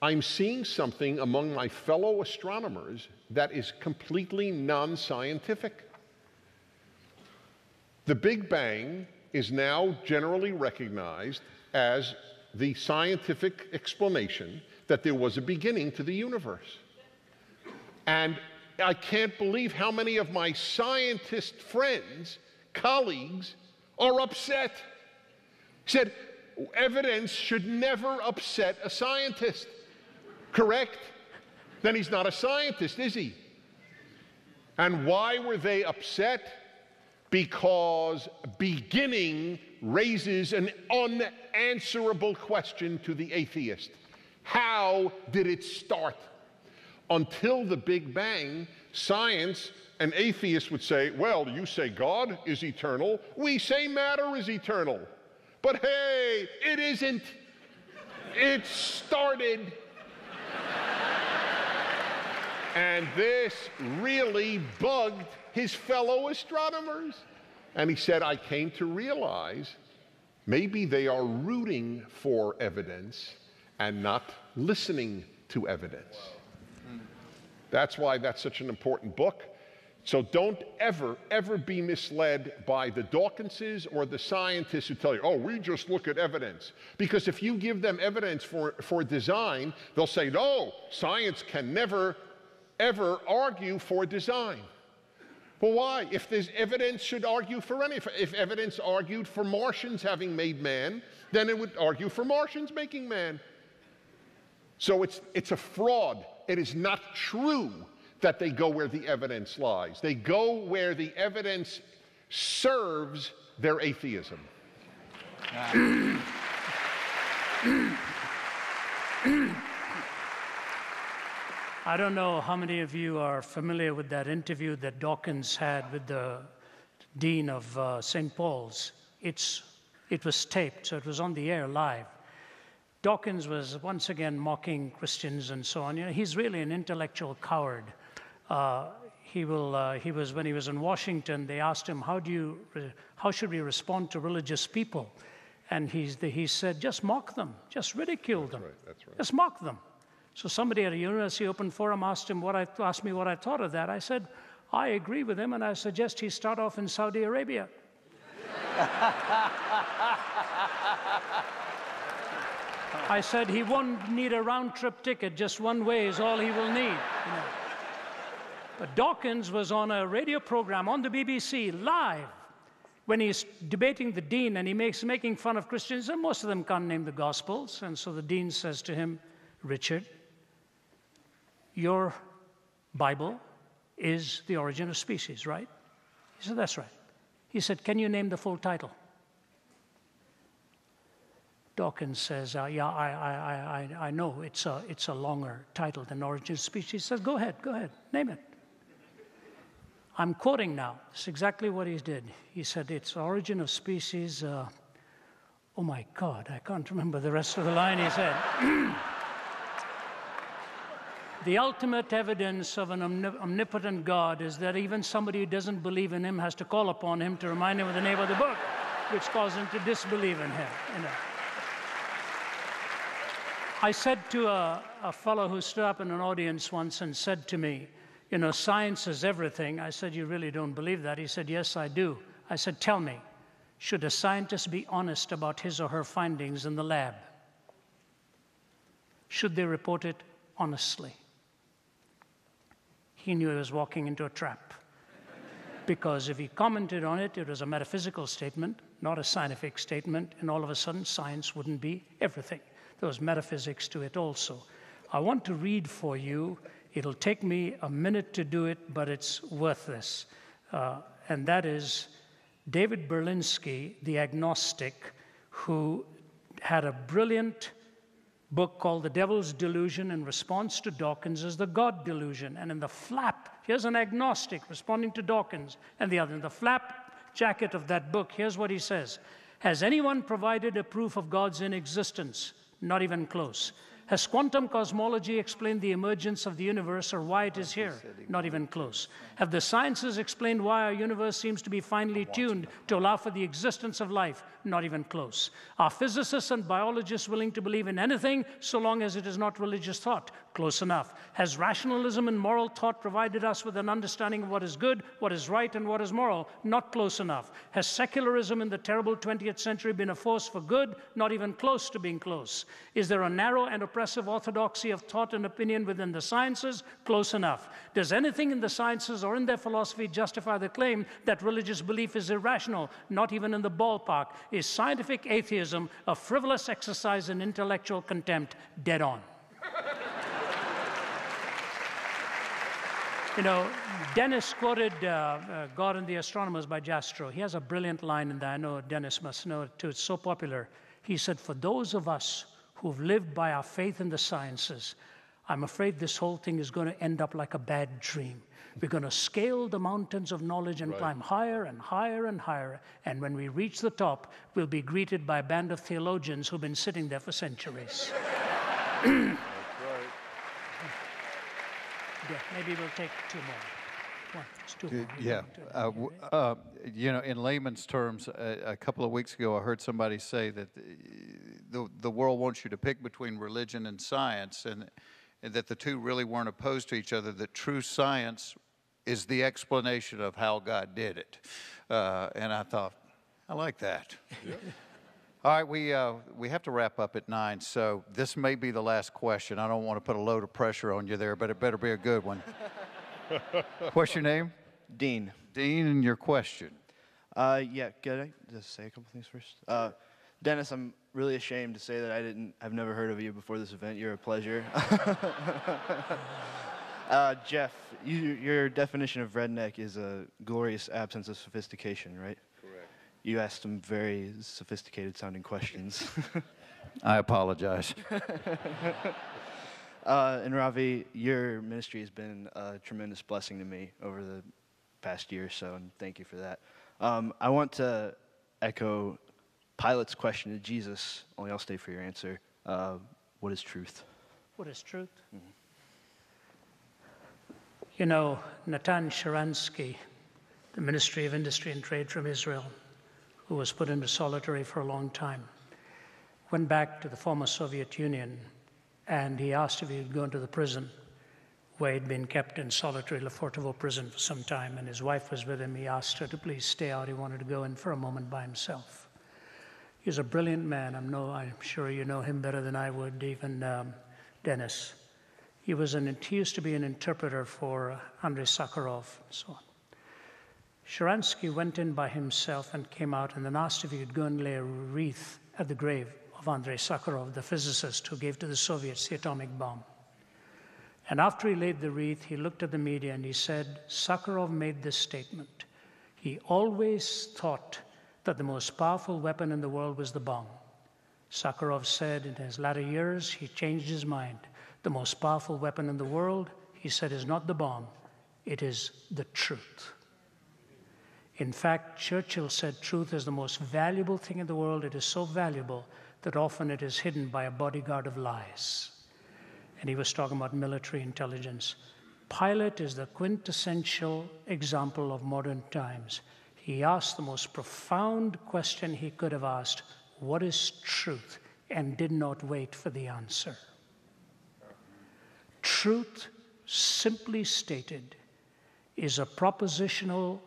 I'm seeing something among my fellow astronomers that is completely non-scientific. The Big Bang is now generally recognized as the scientific explanation that there was a beginning to the universe. And I can't believe how many of my scientist friends, colleagues, are upset. He said, evidence should never upset a scientist. Correct? Then he's not a scientist, is he? And why were they upset? Because beginning raises an unanswerable question to the atheist. How did it start? Until the Big Bang, science and atheists would say, well, you say God is eternal, we say matter is eternal. But hey, it isn't. It started. And this really bugged his fellow astronomers. And he said, I came to realize maybe they are rooting for evidence and not listening to evidence. That's why that's such an important book. So don't ever, ever be misled by the Dawkinses or the scientists who tell you, oh, we just look at evidence. Because if you give them evidence for design, they'll say, no, science can never, ever argue for design. Well, why? If there's evidence should argue for anything. If evidence argued for Martians having made man, then it would argue for Martians making man. So it's a fraud. It is not true that they go where the evidence lies. They go where the evidence serves their atheism. I don't know how many of you are familiar with that interview that Dawkins had with the dean of St. Paul's, it was taped, so it was on the air live. Dawkins was once again mocking Christians and so on. You know, he's really an intellectual coward. When he was in Washington, they asked him, how should we respond to religious people? And he said, just mock them, just ridicule them. That's right. Just mock them. So somebody at a university open forum asked me what I thought of that. I said, I agree with him, and I suggest he start off in Saudi Arabia. I said he won't need a round-trip ticket, just one way is all he will need. You know. But Dawkins was on a radio program on the BBC live when he's debating the dean, and making fun of Christians, and most of them can't name the Gospels. And so the dean says to him, Richard, your Bible is The Origin of Species, right? He said, that's right. He said, can you name the full title? Dawkins says, yeah, I know it's a longer title than Origin of Species. He says, go ahead, name it. I'm quoting now. It's exactly what he did. He said, it's Origin of Species. Oh my God, I can't remember the rest of the line he said. The ultimate evidence of an omnipotent God is that even somebody who doesn't believe in him has to call upon him to remind him of the name of the book, which caused him to disbelieve in him. You know. I said to a fellow who stood up in an audience once and said to me, you know, science is everything. I said, you really don't believe that? He said, yes, I do. I said, tell me, should a scientist be honest about his or her findings in the lab? Should they report it honestly? He knew he was walking into a trap. Because if he commented on it, it was a metaphysical statement, not a scientific statement, and all of a sudden science wouldn't be everything. There was metaphysics to it also. I want to read for you. It'll take me a minute to do it, but it's worth this. And that is David Berlinski, the agnostic, who had a brilliant book called The Devil's Delusion in response to Dawkins as the God Delusion. And in the flap, here's an agnostic responding to Dawkins and the other. In the flap jacket of that book, here's what he says. Has anyone provided a proof of God's inexistence? Not even close. Has quantum cosmology explained the emergence of the universe or why it is here? Not even close. Have the sciences explained why our universe seems to be finely tuned to allow for the existence of life? Not even close. Are physicists and biologists willing to believe in anything so long as it is not religious thought? Close enough. Has rationalism and moral thought provided us with an understanding of what is good, what is right, and what is moral? Not close enough. Has secularism in the terrible 20th century been a force for good? Not even close to being close. Is there a narrow and oppressive orthodoxy of thought and opinion within the sciences? Close enough. Does anything in the sciences or in their philosophy justify the claim that religious belief is irrational? Not even in the ballpark. Is scientific atheism a frivolous exercise in intellectual contempt? Dead on. You know, Dennis quoted God and the Astronomers by Jastrow. He has a brilliant line in there. I know Dennis must know it too. It's so popular. He said, for those of us who've lived by our faith in the sciences, I'm afraid this whole thing is going to end up like a bad dream. We're going to scale the mountains of knowledge and climb higher and higher and higher. And when we reach the top, we'll be greeted by a band of theologians who've been sitting there for centuries. Yeah, maybe we'll take two more. Two more. Yeah. You know, in layman's terms, a couple of weeks ago, I heard somebody say that the world wants you to pick between religion and science, and that the two really weren't opposed to each other, that true science is the explanation of how God did it. And I thought, I like that. Yeah. All right, we have to wrap up at 9, so this may be the last question. I don't want to put a load of pressure on you there, but it better be a good one. What's your name? Dean. Dean, and your question. Yeah, could I just say a couple things first? Dennis, I'm really ashamed to say that I've never heard of you before this event. You're a pleasure. Jeff, your definition of redneck is a glorious absence of sophistication, right? You asked some very sophisticated-sounding questions. I apologize. And Ravi, your ministry has been a tremendous blessing to me over the past year or so, and thank you for that. I want to echo Pilate's question to Jesus, only I'll stay for your answer. What is truth? What is truth? Mm-hmm. You know, Natan Sharansky, the Ministry of Industry and Trade from Israel, who was put into solitary for a long time, went back to the former Soviet Union, and he asked if he would go into the prison where he'd been kept in solitary Lefortovo prison for some time, and his wife was with him. He asked her to please stay out. He wanted to go in for a moment by himself. He was a brilliant man. I'm sure you know him better than I would, even Dennis. He used to be an interpreter for Andrei Sakharov and so on. Sharansky went in by himself and came out and then asked if he could go and lay a wreath at the grave of Andrei Sakharov, the physicist who gave to the Soviets the atomic bomb. And after he laid the wreath, he looked at the media and he said, Sakharov made this statement. He always thought that the most powerful weapon in the world was the bomb. Sakharov said in his latter years, he changed his mind. The most powerful weapon in the world, he said, is not the bomb, it is the truth. In fact, Churchill said truth is the most valuable thing in the world. It is so valuable that often it is hidden by a bodyguard of lies. And he was talking about military intelligence. Pilate is the quintessential example of modern times. He asked the most profound question he could have asked, what is truth? And did not wait for the answer. Truth, simply stated, is a propositional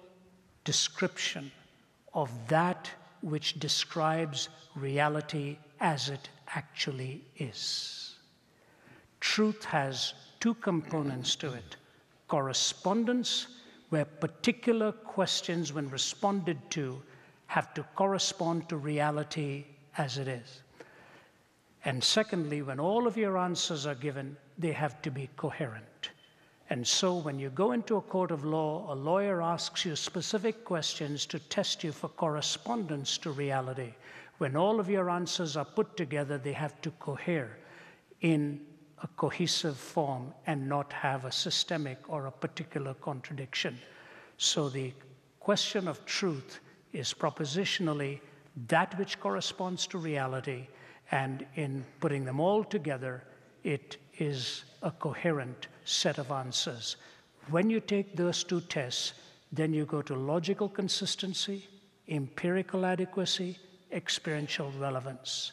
description of that which describes reality as it actually is. Truth has two components to it. Correspondence, where particular questions, when responded to, have to correspond to reality as it is. And secondly, when all of your answers are given, they have to be coherent. And so when you go into a court of law, a lawyer asks you specific questions to test you for correspondence to reality. When all of your answers are put together, they have to cohere in a cohesive form and not have a systemic or a particular contradiction. So the question of truth is propositionally that which corresponds to reality, and in putting them all together, it is a coherent set of answers. When you take those two tests, then you go to logical consistency, empirical adequacy, experiential relevance.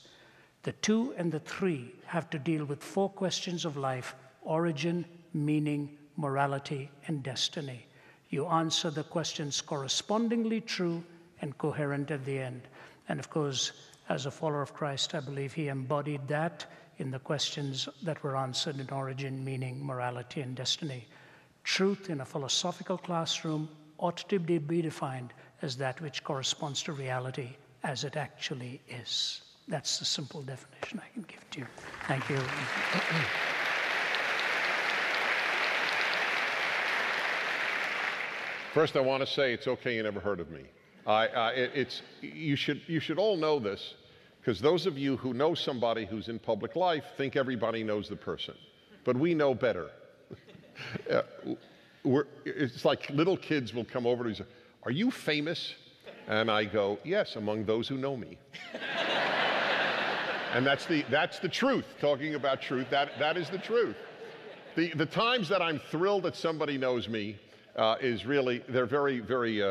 The 2 and the 3 have to deal with 4 questions of life: origin, meaning, morality, and destiny. You answer the questions correspondingly true and coherent at the end. And of course, as a follower of Christ, I believe he embodied that in the questions that were answered in origin, meaning, morality, and destiny. Truth in a philosophical classroom ought to be defined as that which corresponds to reality as it actually is. That's the simple definition I can give to you. Thank you. First, I want to say it's okay you never heard of me. You should all know this, because those of you who know somebody who's in public life think everybody knows the person. But we know better. It's like little kids will come over to me and say, "Are you famous?" And I go, "Yes, among those who know me." And that's the truth. Talking about truth, that is the truth. The times that I'm thrilled that somebody knows me is really, they're very, very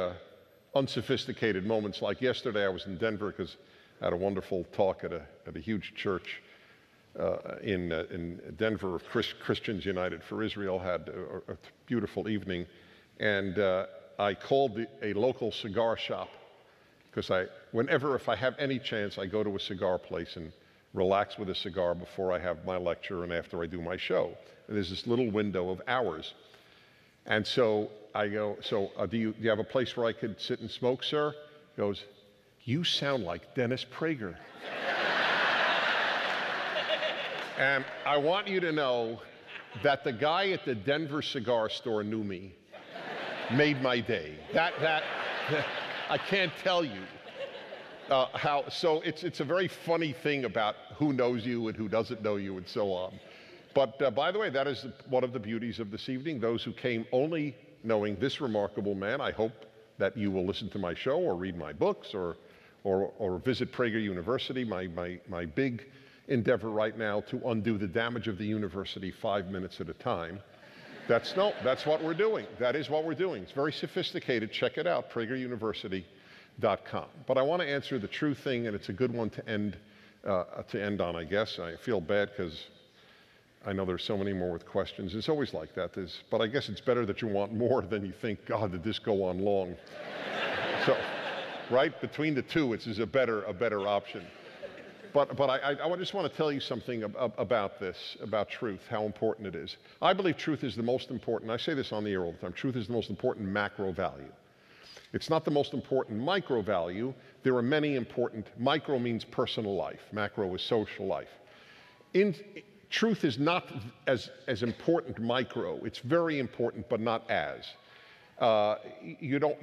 unsophisticated moments. Like yesterday, I was in Denver because I had a wonderful talk at a huge church in Denver. Christians United for Israel had a beautiful evening, and I called a local cigar shop because if I have any chance, I go to a cigar place and relax with a cigar before I have my lecture and after I do my show. And there's this little window of hours. And so I go, do you have a place where I could sit and smoke, sir? He goes, "You sound like Dennis Prager." And I want you to know that the guy at the Denver cigar store knew me, made my day. That I can't tell you. So it's a very funny thing about who knows you and who doesn't know you and so on. But by the way, that is one of the beauties of this evening. Those who came only knowing this remarkable man, I hope that you will listen to my show or read my books or or visit Prager University, my big endeavor right now to undo the damage of the university 5 minutes at a time. That's what we're doing. That is what we're doing. It's very sophisticated. Check it out, prageruniversity.com. But I want to answer the true thing, and it's a good one to end on, I guess. I feel bad because I know there's so many more with questions. It's always like that. But I guess it's better that you want more than you think, God, did this go on long? So, right? Between the two, it's a better option. But I just want to tell you something about this, about truth, how important it is. I believe truth is the most important. I say this on the air all the time. Truth is the most important macro value. It's not the most important micro value. There are many important. Micro means personal life. Macro is social life. Truth is not as important micro. It's very important, but not as. You don't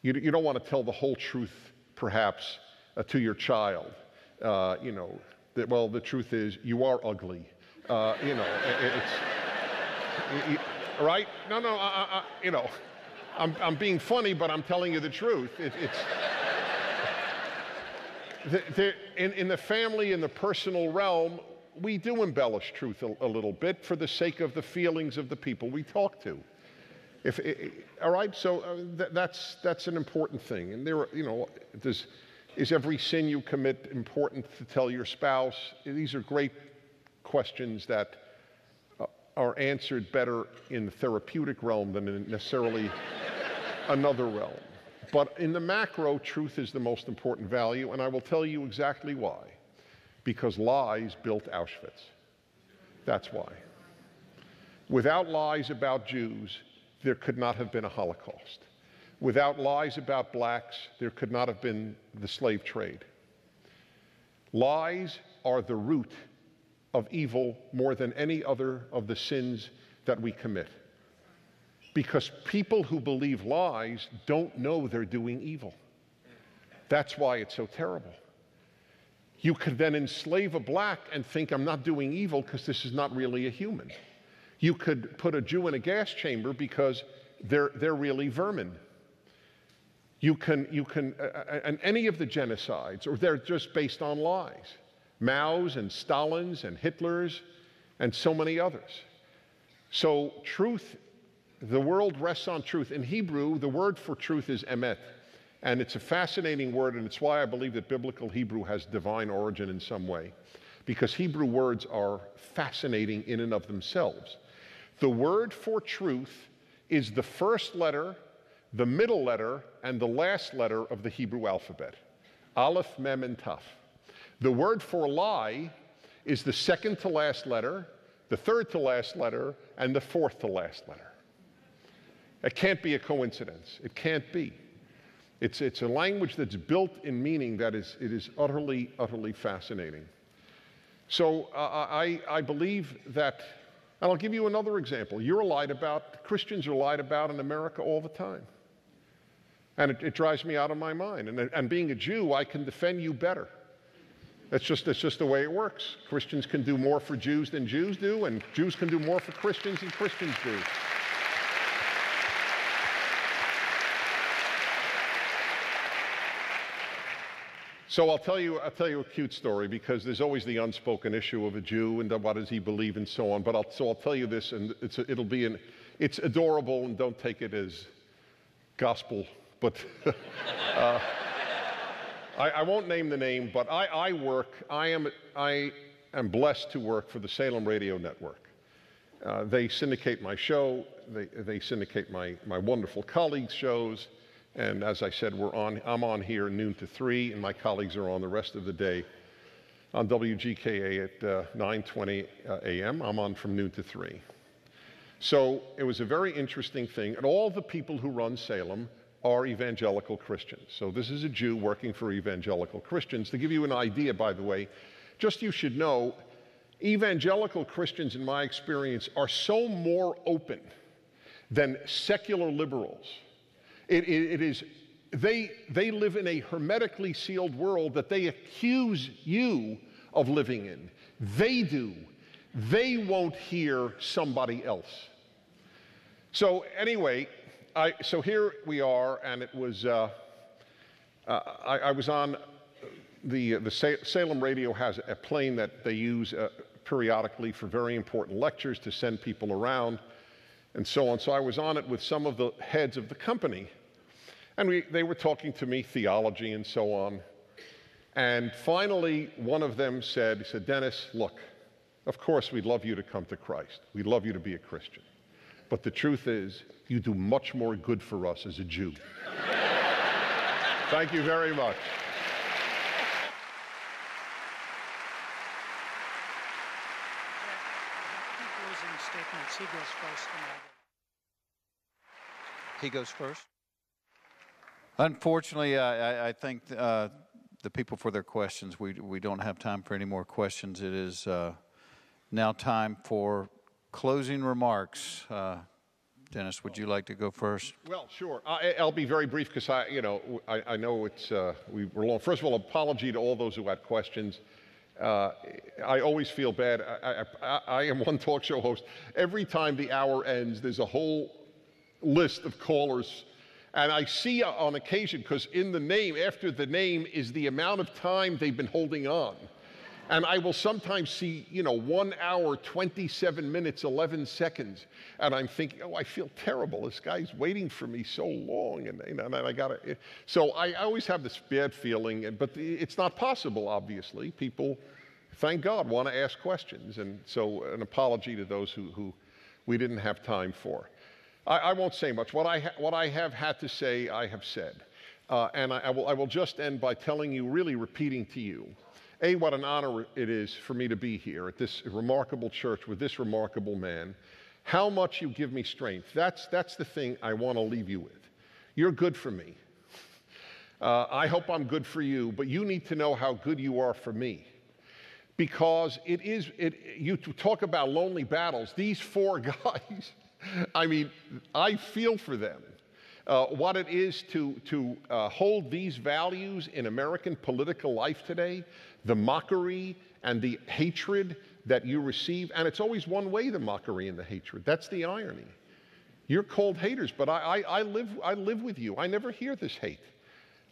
want to tell the whole truth, perhaps, to your child. The truth is you are ugly. Right? No. I'm being funny, but I'm telling you the truth. In the family, in the personal realm, we do embellish truth a little bit for the sake of the feelings of the people we talk to. All right, so that's an important thing. And is every sin you commit important to tell your spouse? These are great questions that are answered better in the therapeutic realm than in necessarily another realm. But in the macro, truth is the most important value, and I will tell you exactly why. Because lies built Auschwitz. That's why. Without lies about Jews, there could not have been a Holocaust. Without lies about blacks, there could not have been the slave trade. Lies are the root of evil more than any other of the sins that we commit. Because people who believe lies don't know they're doing evil. That's why it's so terrible. You could then enslave a black and think, I'm not doing evil because this is not really a human. You could put a Jew in a gas chamber because they're really vermin. You can, and any of the genocides, or they're just based on lies. Mao's and Stalin's and Hitler's and so many others. So truth, the world rests on truth. In Hebrew, the word for truth is emet. And it's a fascinating word, and it's why I believe that biblical Hebrew has divine origin in some way. Because Hebrew words are fascinating in and of themselves. The word for truth is the first letter, the middle letter, and the last letter of the Hebrew alphabet. Aleph, Mem, and Taf. The word for lie is the second to last letter, the third to last letter, and the fourth to last letter. It can't be a coincidence. It can't be. It's a language that's built in meaning that it is utterly, utterly fascinating. So I believe that, and I'll give you another example. Christians are lied about in America all the time. And it drives me out of my mind. And being a Jew, I can defend you better. That's just the way it works. Christians can do more for Jews than Jews do, and Jews can do more for Christians than Christians do. So I'll tell you a cute story, because there's always the unspoken issue of a Jew and what does he believe and so on. But I'll tell you this, and it's adorable, and don't take it as gospel. But I won't name the name. But I am blessed to work for the Salem Radio Network. They syndicate my show. They syndicate my wonderful colleagues' shows. And as I said, I'm on here noon to 3, and my colleagues are on the rest of the day on WGKA at 9:20 a.m. I'm on from noon to 3. So it was a very interesting thing. And all the people who run Salem are evangelical Christians. So this is a Jew working for evangelical Christians. To give you an idea, by the way, just you should know, evangelical Christians, in my experience, are so more open than secular liberals. They live in a hermetically sealed world that they accuse you of living in. They do. They won't hear somebody else. So anyway, so here we are, and it was, I was on Salem Radio has a plane that they use periodically for very important lectures to send people around and so on. So I was on it with some of the heads of the company. And they were talking to me theology and so on. And finally, one of them said, Dennis, look, of course we'd love you to come to Christ. We'd love you to be a Christian. But the truth is, you do much more good for us as a Jew. Thank you very much. He goes first. He goes first. Unfortunately, I thank the people for their questions. We don't have time for any more questions. It is now time for closing remarks. Dennis, would you like to go first? Well, sure. I'll be very brief because I know it's we were long. First of all, apology to all those who had questions. I always feel bad. I am one talk show host. Every time the hour ends, there's a whole list of callers. And I see on occasion, because in the name, after the name is the amount of time they've been holding on. And I will sometimes see, 1 hour, 27 minutes, 11 seconds. And I'm thinking, I feel terrible. This guy's waiting for me so long. And I got to. So I always have this bad feeling. But it's not possible, obviously. People, thank God, want to ask questions. And so an apology to those who we didn't have time for. I won't say much. What I have had to say, I have said. And I will just end by telling you, really repeating to you, what an honor it is for me to be here at this remarkable church with this remarkable man. How much you give me strength. That's the thing I want to leave you with. You're good for me. I hope I'm good for you, but you need to know how good you are for me. Because you talk about lonely battles. These four guys, I mean, I feel for them. What it is to hold these values in American political life today, the mockery and the hatred that you receive, and it's always one way, the mockery and the hatred. That's the irony. You're called haters, but I live with you. I never hear this hate.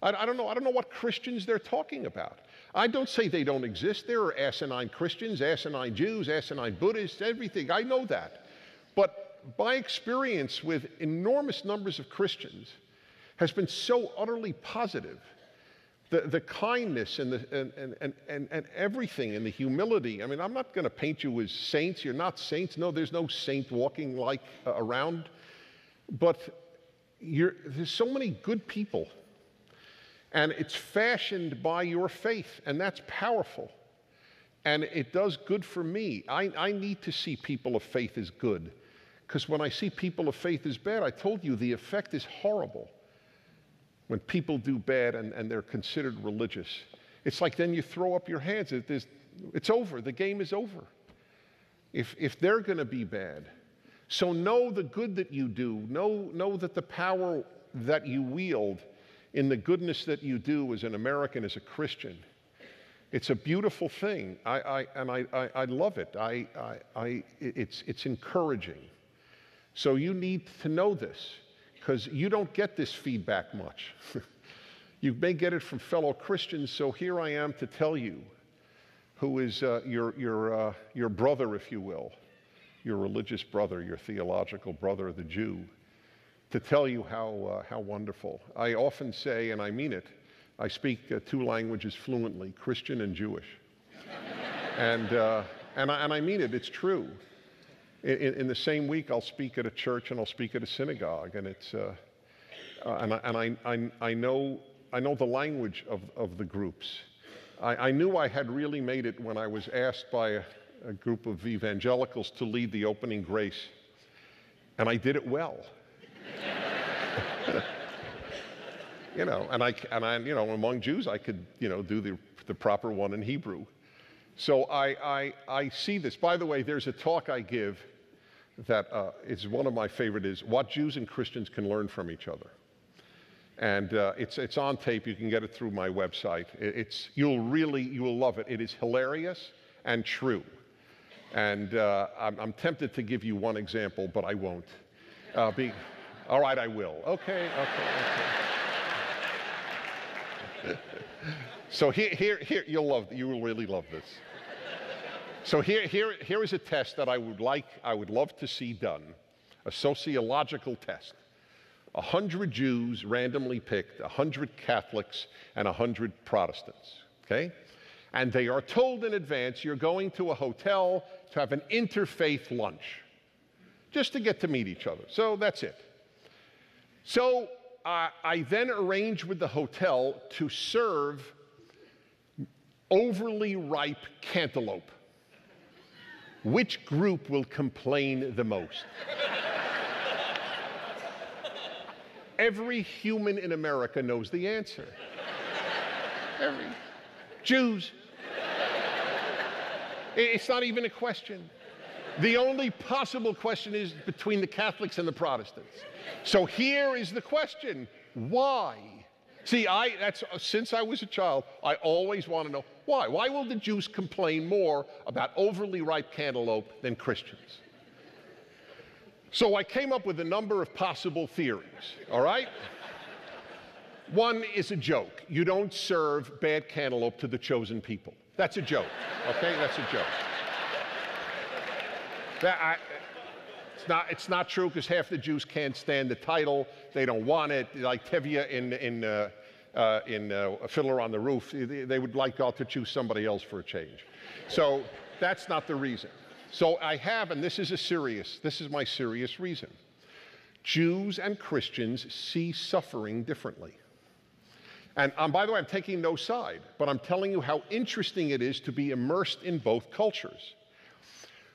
I don't know what Christians they're talking about. I don't say they don't exist. There are asinine Christians, asinine Jews, asinine Buddhists, everything. I know that. But my experience with enormous numbers of Christians has been so utterly positive. The kindness and everything and the humility. I mean, I'm not going to paint you as saints. You're not saints. No, there's no saint walking like around. But there's so many good people. And it's fashioned by your faith, and that's powerful. And it does good for me. I need to see people of faith as good. Because when I see people of faith as bad, I told you the effect is horrible. When people do bad and they're considered religious, it's like then you throw up your hands. It's over. The game is over. If they're going to be bad. So know the good that you do. Know that the power that you wield in the goodness that you do as an American, as a Christian, it's a beautiful thing. I love it. It's encouraging. So you need to know this, because you don't get this feedback much. You may get it from fellow Christians, so here I am to tell you, who is your brother, if you will, your religious brother, your theological brother, the Jew, to tell you how wonderful. I often say, and I mean it, I speak 2 languages fluently, Christian and Jewish. And I mean it, it's true. In the same week, I'll speak at a church and I'll speak at a synagogue, and it's I know the language of the groups. I knew I had really made it when I was asked by a group of evangelicals to lead the opening grace, and I did it well. Among Jews, I could do the proper one in Hebrew. So I see this. By the way, there's a talk I give that is one of my favorite, is what Jews and Christians can learn from each other. And it's on tape. You can get it through my website. You will love it. It is hilarious and true. And I'm tempted to give you one example, but I won't. All right, I will. Okay. So here, you will really love this. So here is a test that I would love to see done, a sociological test. 100 Jews randomly picked, 100 Catholics, and 100 Protestants, okay? And they are told in advance, you're going to a hotel to have an interfaith lunch, just to get to meet each other. So that's it. So I then arranged with the hotel to serve overly ripe cantaloupe. Which group will complain the most? Every human in America knows the answer. Jews. It's not even a question. The only possible question is between the Catholics and the Protestants. So here is the question: why? See, since I was a child, I always want to know why. Why will the Jews complain more about overly ripe cantaloupe than Christians? So I came up with a number of possible theories, all right? One is a joke. You don't serve bad cantaloupe to the chosen people. That's a joke, okay? That's a joke. It's not true, because half the Jews can't stand the title. They don't want it. Like Tevye in Fiddler on the Roof, they would like God to choose somebody else for a change. So that's not the reason. So I have, and this is my serious reason. Jews and Christians see suffering differently. And by the way, I'm taking no side, but I'm telling you how interesting it is to be immersed in both cultures.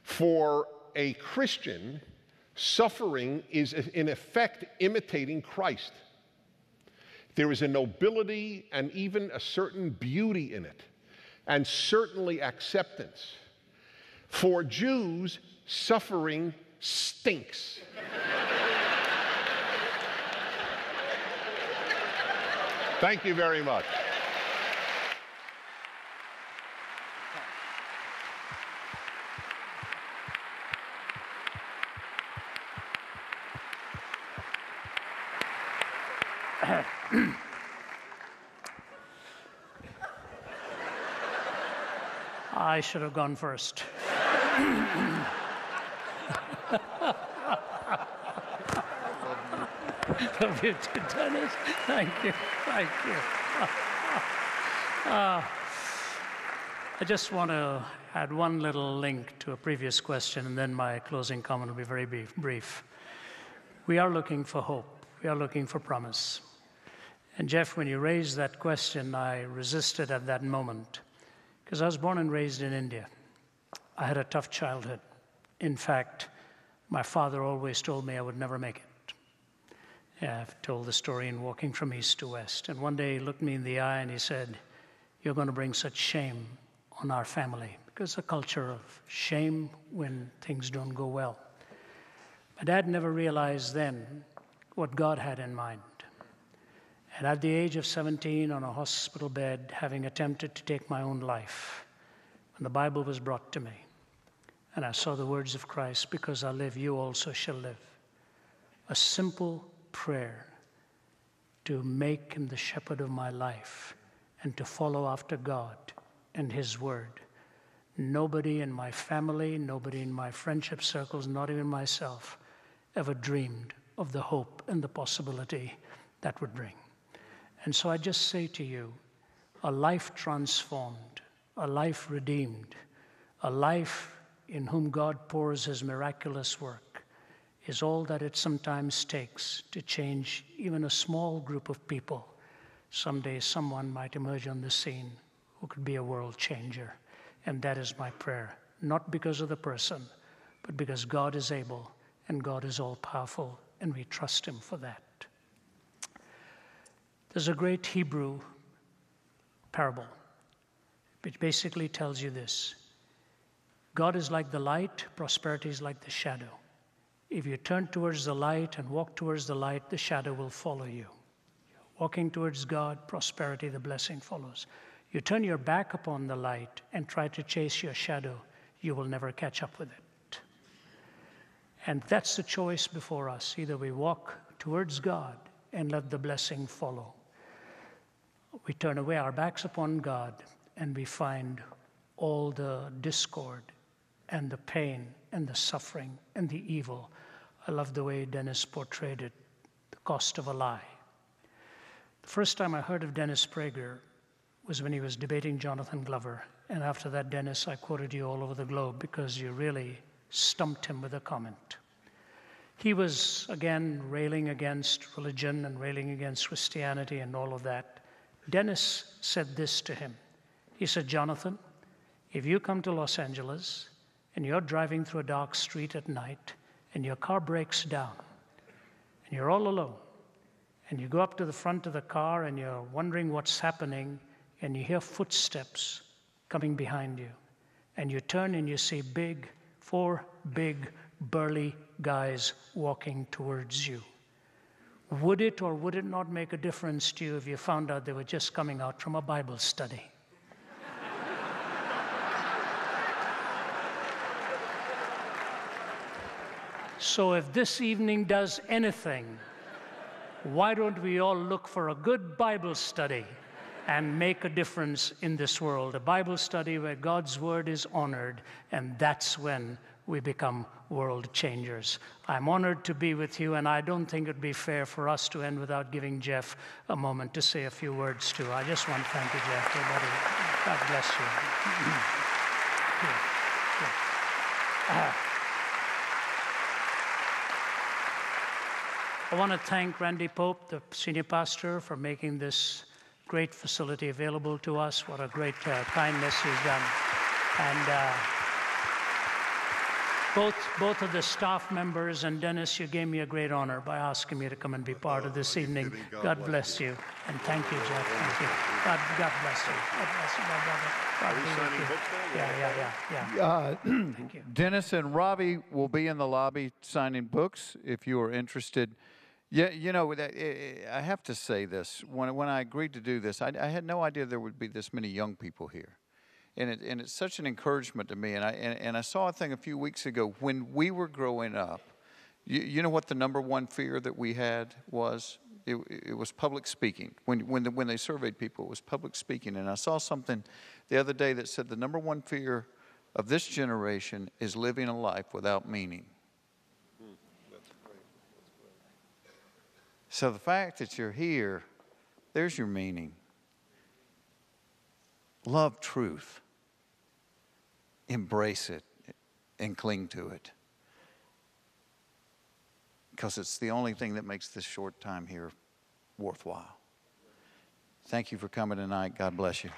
For a Christian, suffering is in effect imitating Christ. There is a nobility and even a certain beauty in it, and certainly acceptance. For Jews, suffering stinks. Thank you very much. I should have gone first. Love you too, Dennis. Thank you. Thank you. I just want to add one little link to a previous question, and then my closing comment will be very brief. We are looking for hope. We are looking for promise. And Jeff, when you raised that question, I resisted at that moment, because I was born and raised in India. I had a tough childhood. In fact, my father always told me I would never make it. Yeah, I've told the story in Walking from East to West. And one day he looked me in the eye and he said, "You're going to bring such shame on our family," because a culture of shame when things don't go well. My dad never realized then what God had in mind. And at the age of 17, on a hospital bed, having attempted to take my own life, when the Bible was brought to me, and I saw the words of Christ, "Because I live, you also shall live." A simple prayer to make him the shepherd of my life and to follow after God and his word. Nobody in my family, nobody in my friendship circles, not even myself, ever dreamed of the hope and the possibility that would bring. And so I just say to you, a life transformed, a life redeemed, a life in whom God pours his miraculous work is all that it sometimes takes to change even a small group of people. Someday someone might emerge on the scene who could be a world changer. And that is my prayer, not because of the person, but because God is able and God is all-powerful, and we trust him for that. There's a great Hebrew parable which basically tells you this: God is like the light, prosperity is like the shadow. If you turn towards the light and walk towards the light, the shadow will follow you. Walking towards God, prosperity, the blessing follows. You turn your back upon the light and try to chase your shadow, you will never catch up with it. And that's the choice before us. Either we walk towards God and let the blessing follow. we turn away our backs upon God, and we find all the discord and the pain and the suffering and the evil. I love the way Dennis portrayed it, the cost of a lie. The first time I heard of Dennis Prager was when he was debating Jonathan Glover. And after that, Dennis, I quoted you all over the globe because you really stumped him with a comment. He was, again, railing against religion and railing against Christianity and all of that. Dennis said this to him. He said, Jonathan, if you come to Los Angeles and you're driving through a dark street at night and your car breaks down and you're all alone and you go up to the front of the car and you're wondering what's happening and you hear footsteps coming behind you and you turn and you see four big burly guys walking towards you. Would it or would it not make a difference to you if you found out they were just coming out from a Bible study? So if this evening does anything, why don't we all look for a good Bible study and make a difference in this world? A Bible study where God's word is honored, and that's when we become world changers. I'm honored to be with you, and I don't think it'd be fair for us to end without giving Jeff a moment to say a few words too. I just want to thank you, Jeff. Everybody, God bless you. I want to thank Randy Pope, the senior pastor, for making this great facility available to us. What a great kindness he's done. And both of the staff members, and Dennis, you gave me a great honor by asking me to come and be part of this evening. God bless you. And thank you, Jeff. Thank you. God bless you. God bless you, my brother. God be with you. Yeah. Thank you. Dennis and Robbie will be in the lobby signing books if you are interested. Yeah, you know, I have to say this. When I agreed to do this, I had no idea there would be this many young people here. And it's such an encouragement to me. And I saw a thing a few weeks ago. When we were growing up, you know what the number one fear that we had was? It was public speaking. When they surveyed people, it was public speaking. And I saw something the other day that said the number one fear of this generation is living a life without meaning. So the fact that you're here, there's your meaning. Love truth. Embrace it and cling to it. Because it's the only thing that makes this short time here worthwhile. Thank you for coming tonight. God bless you.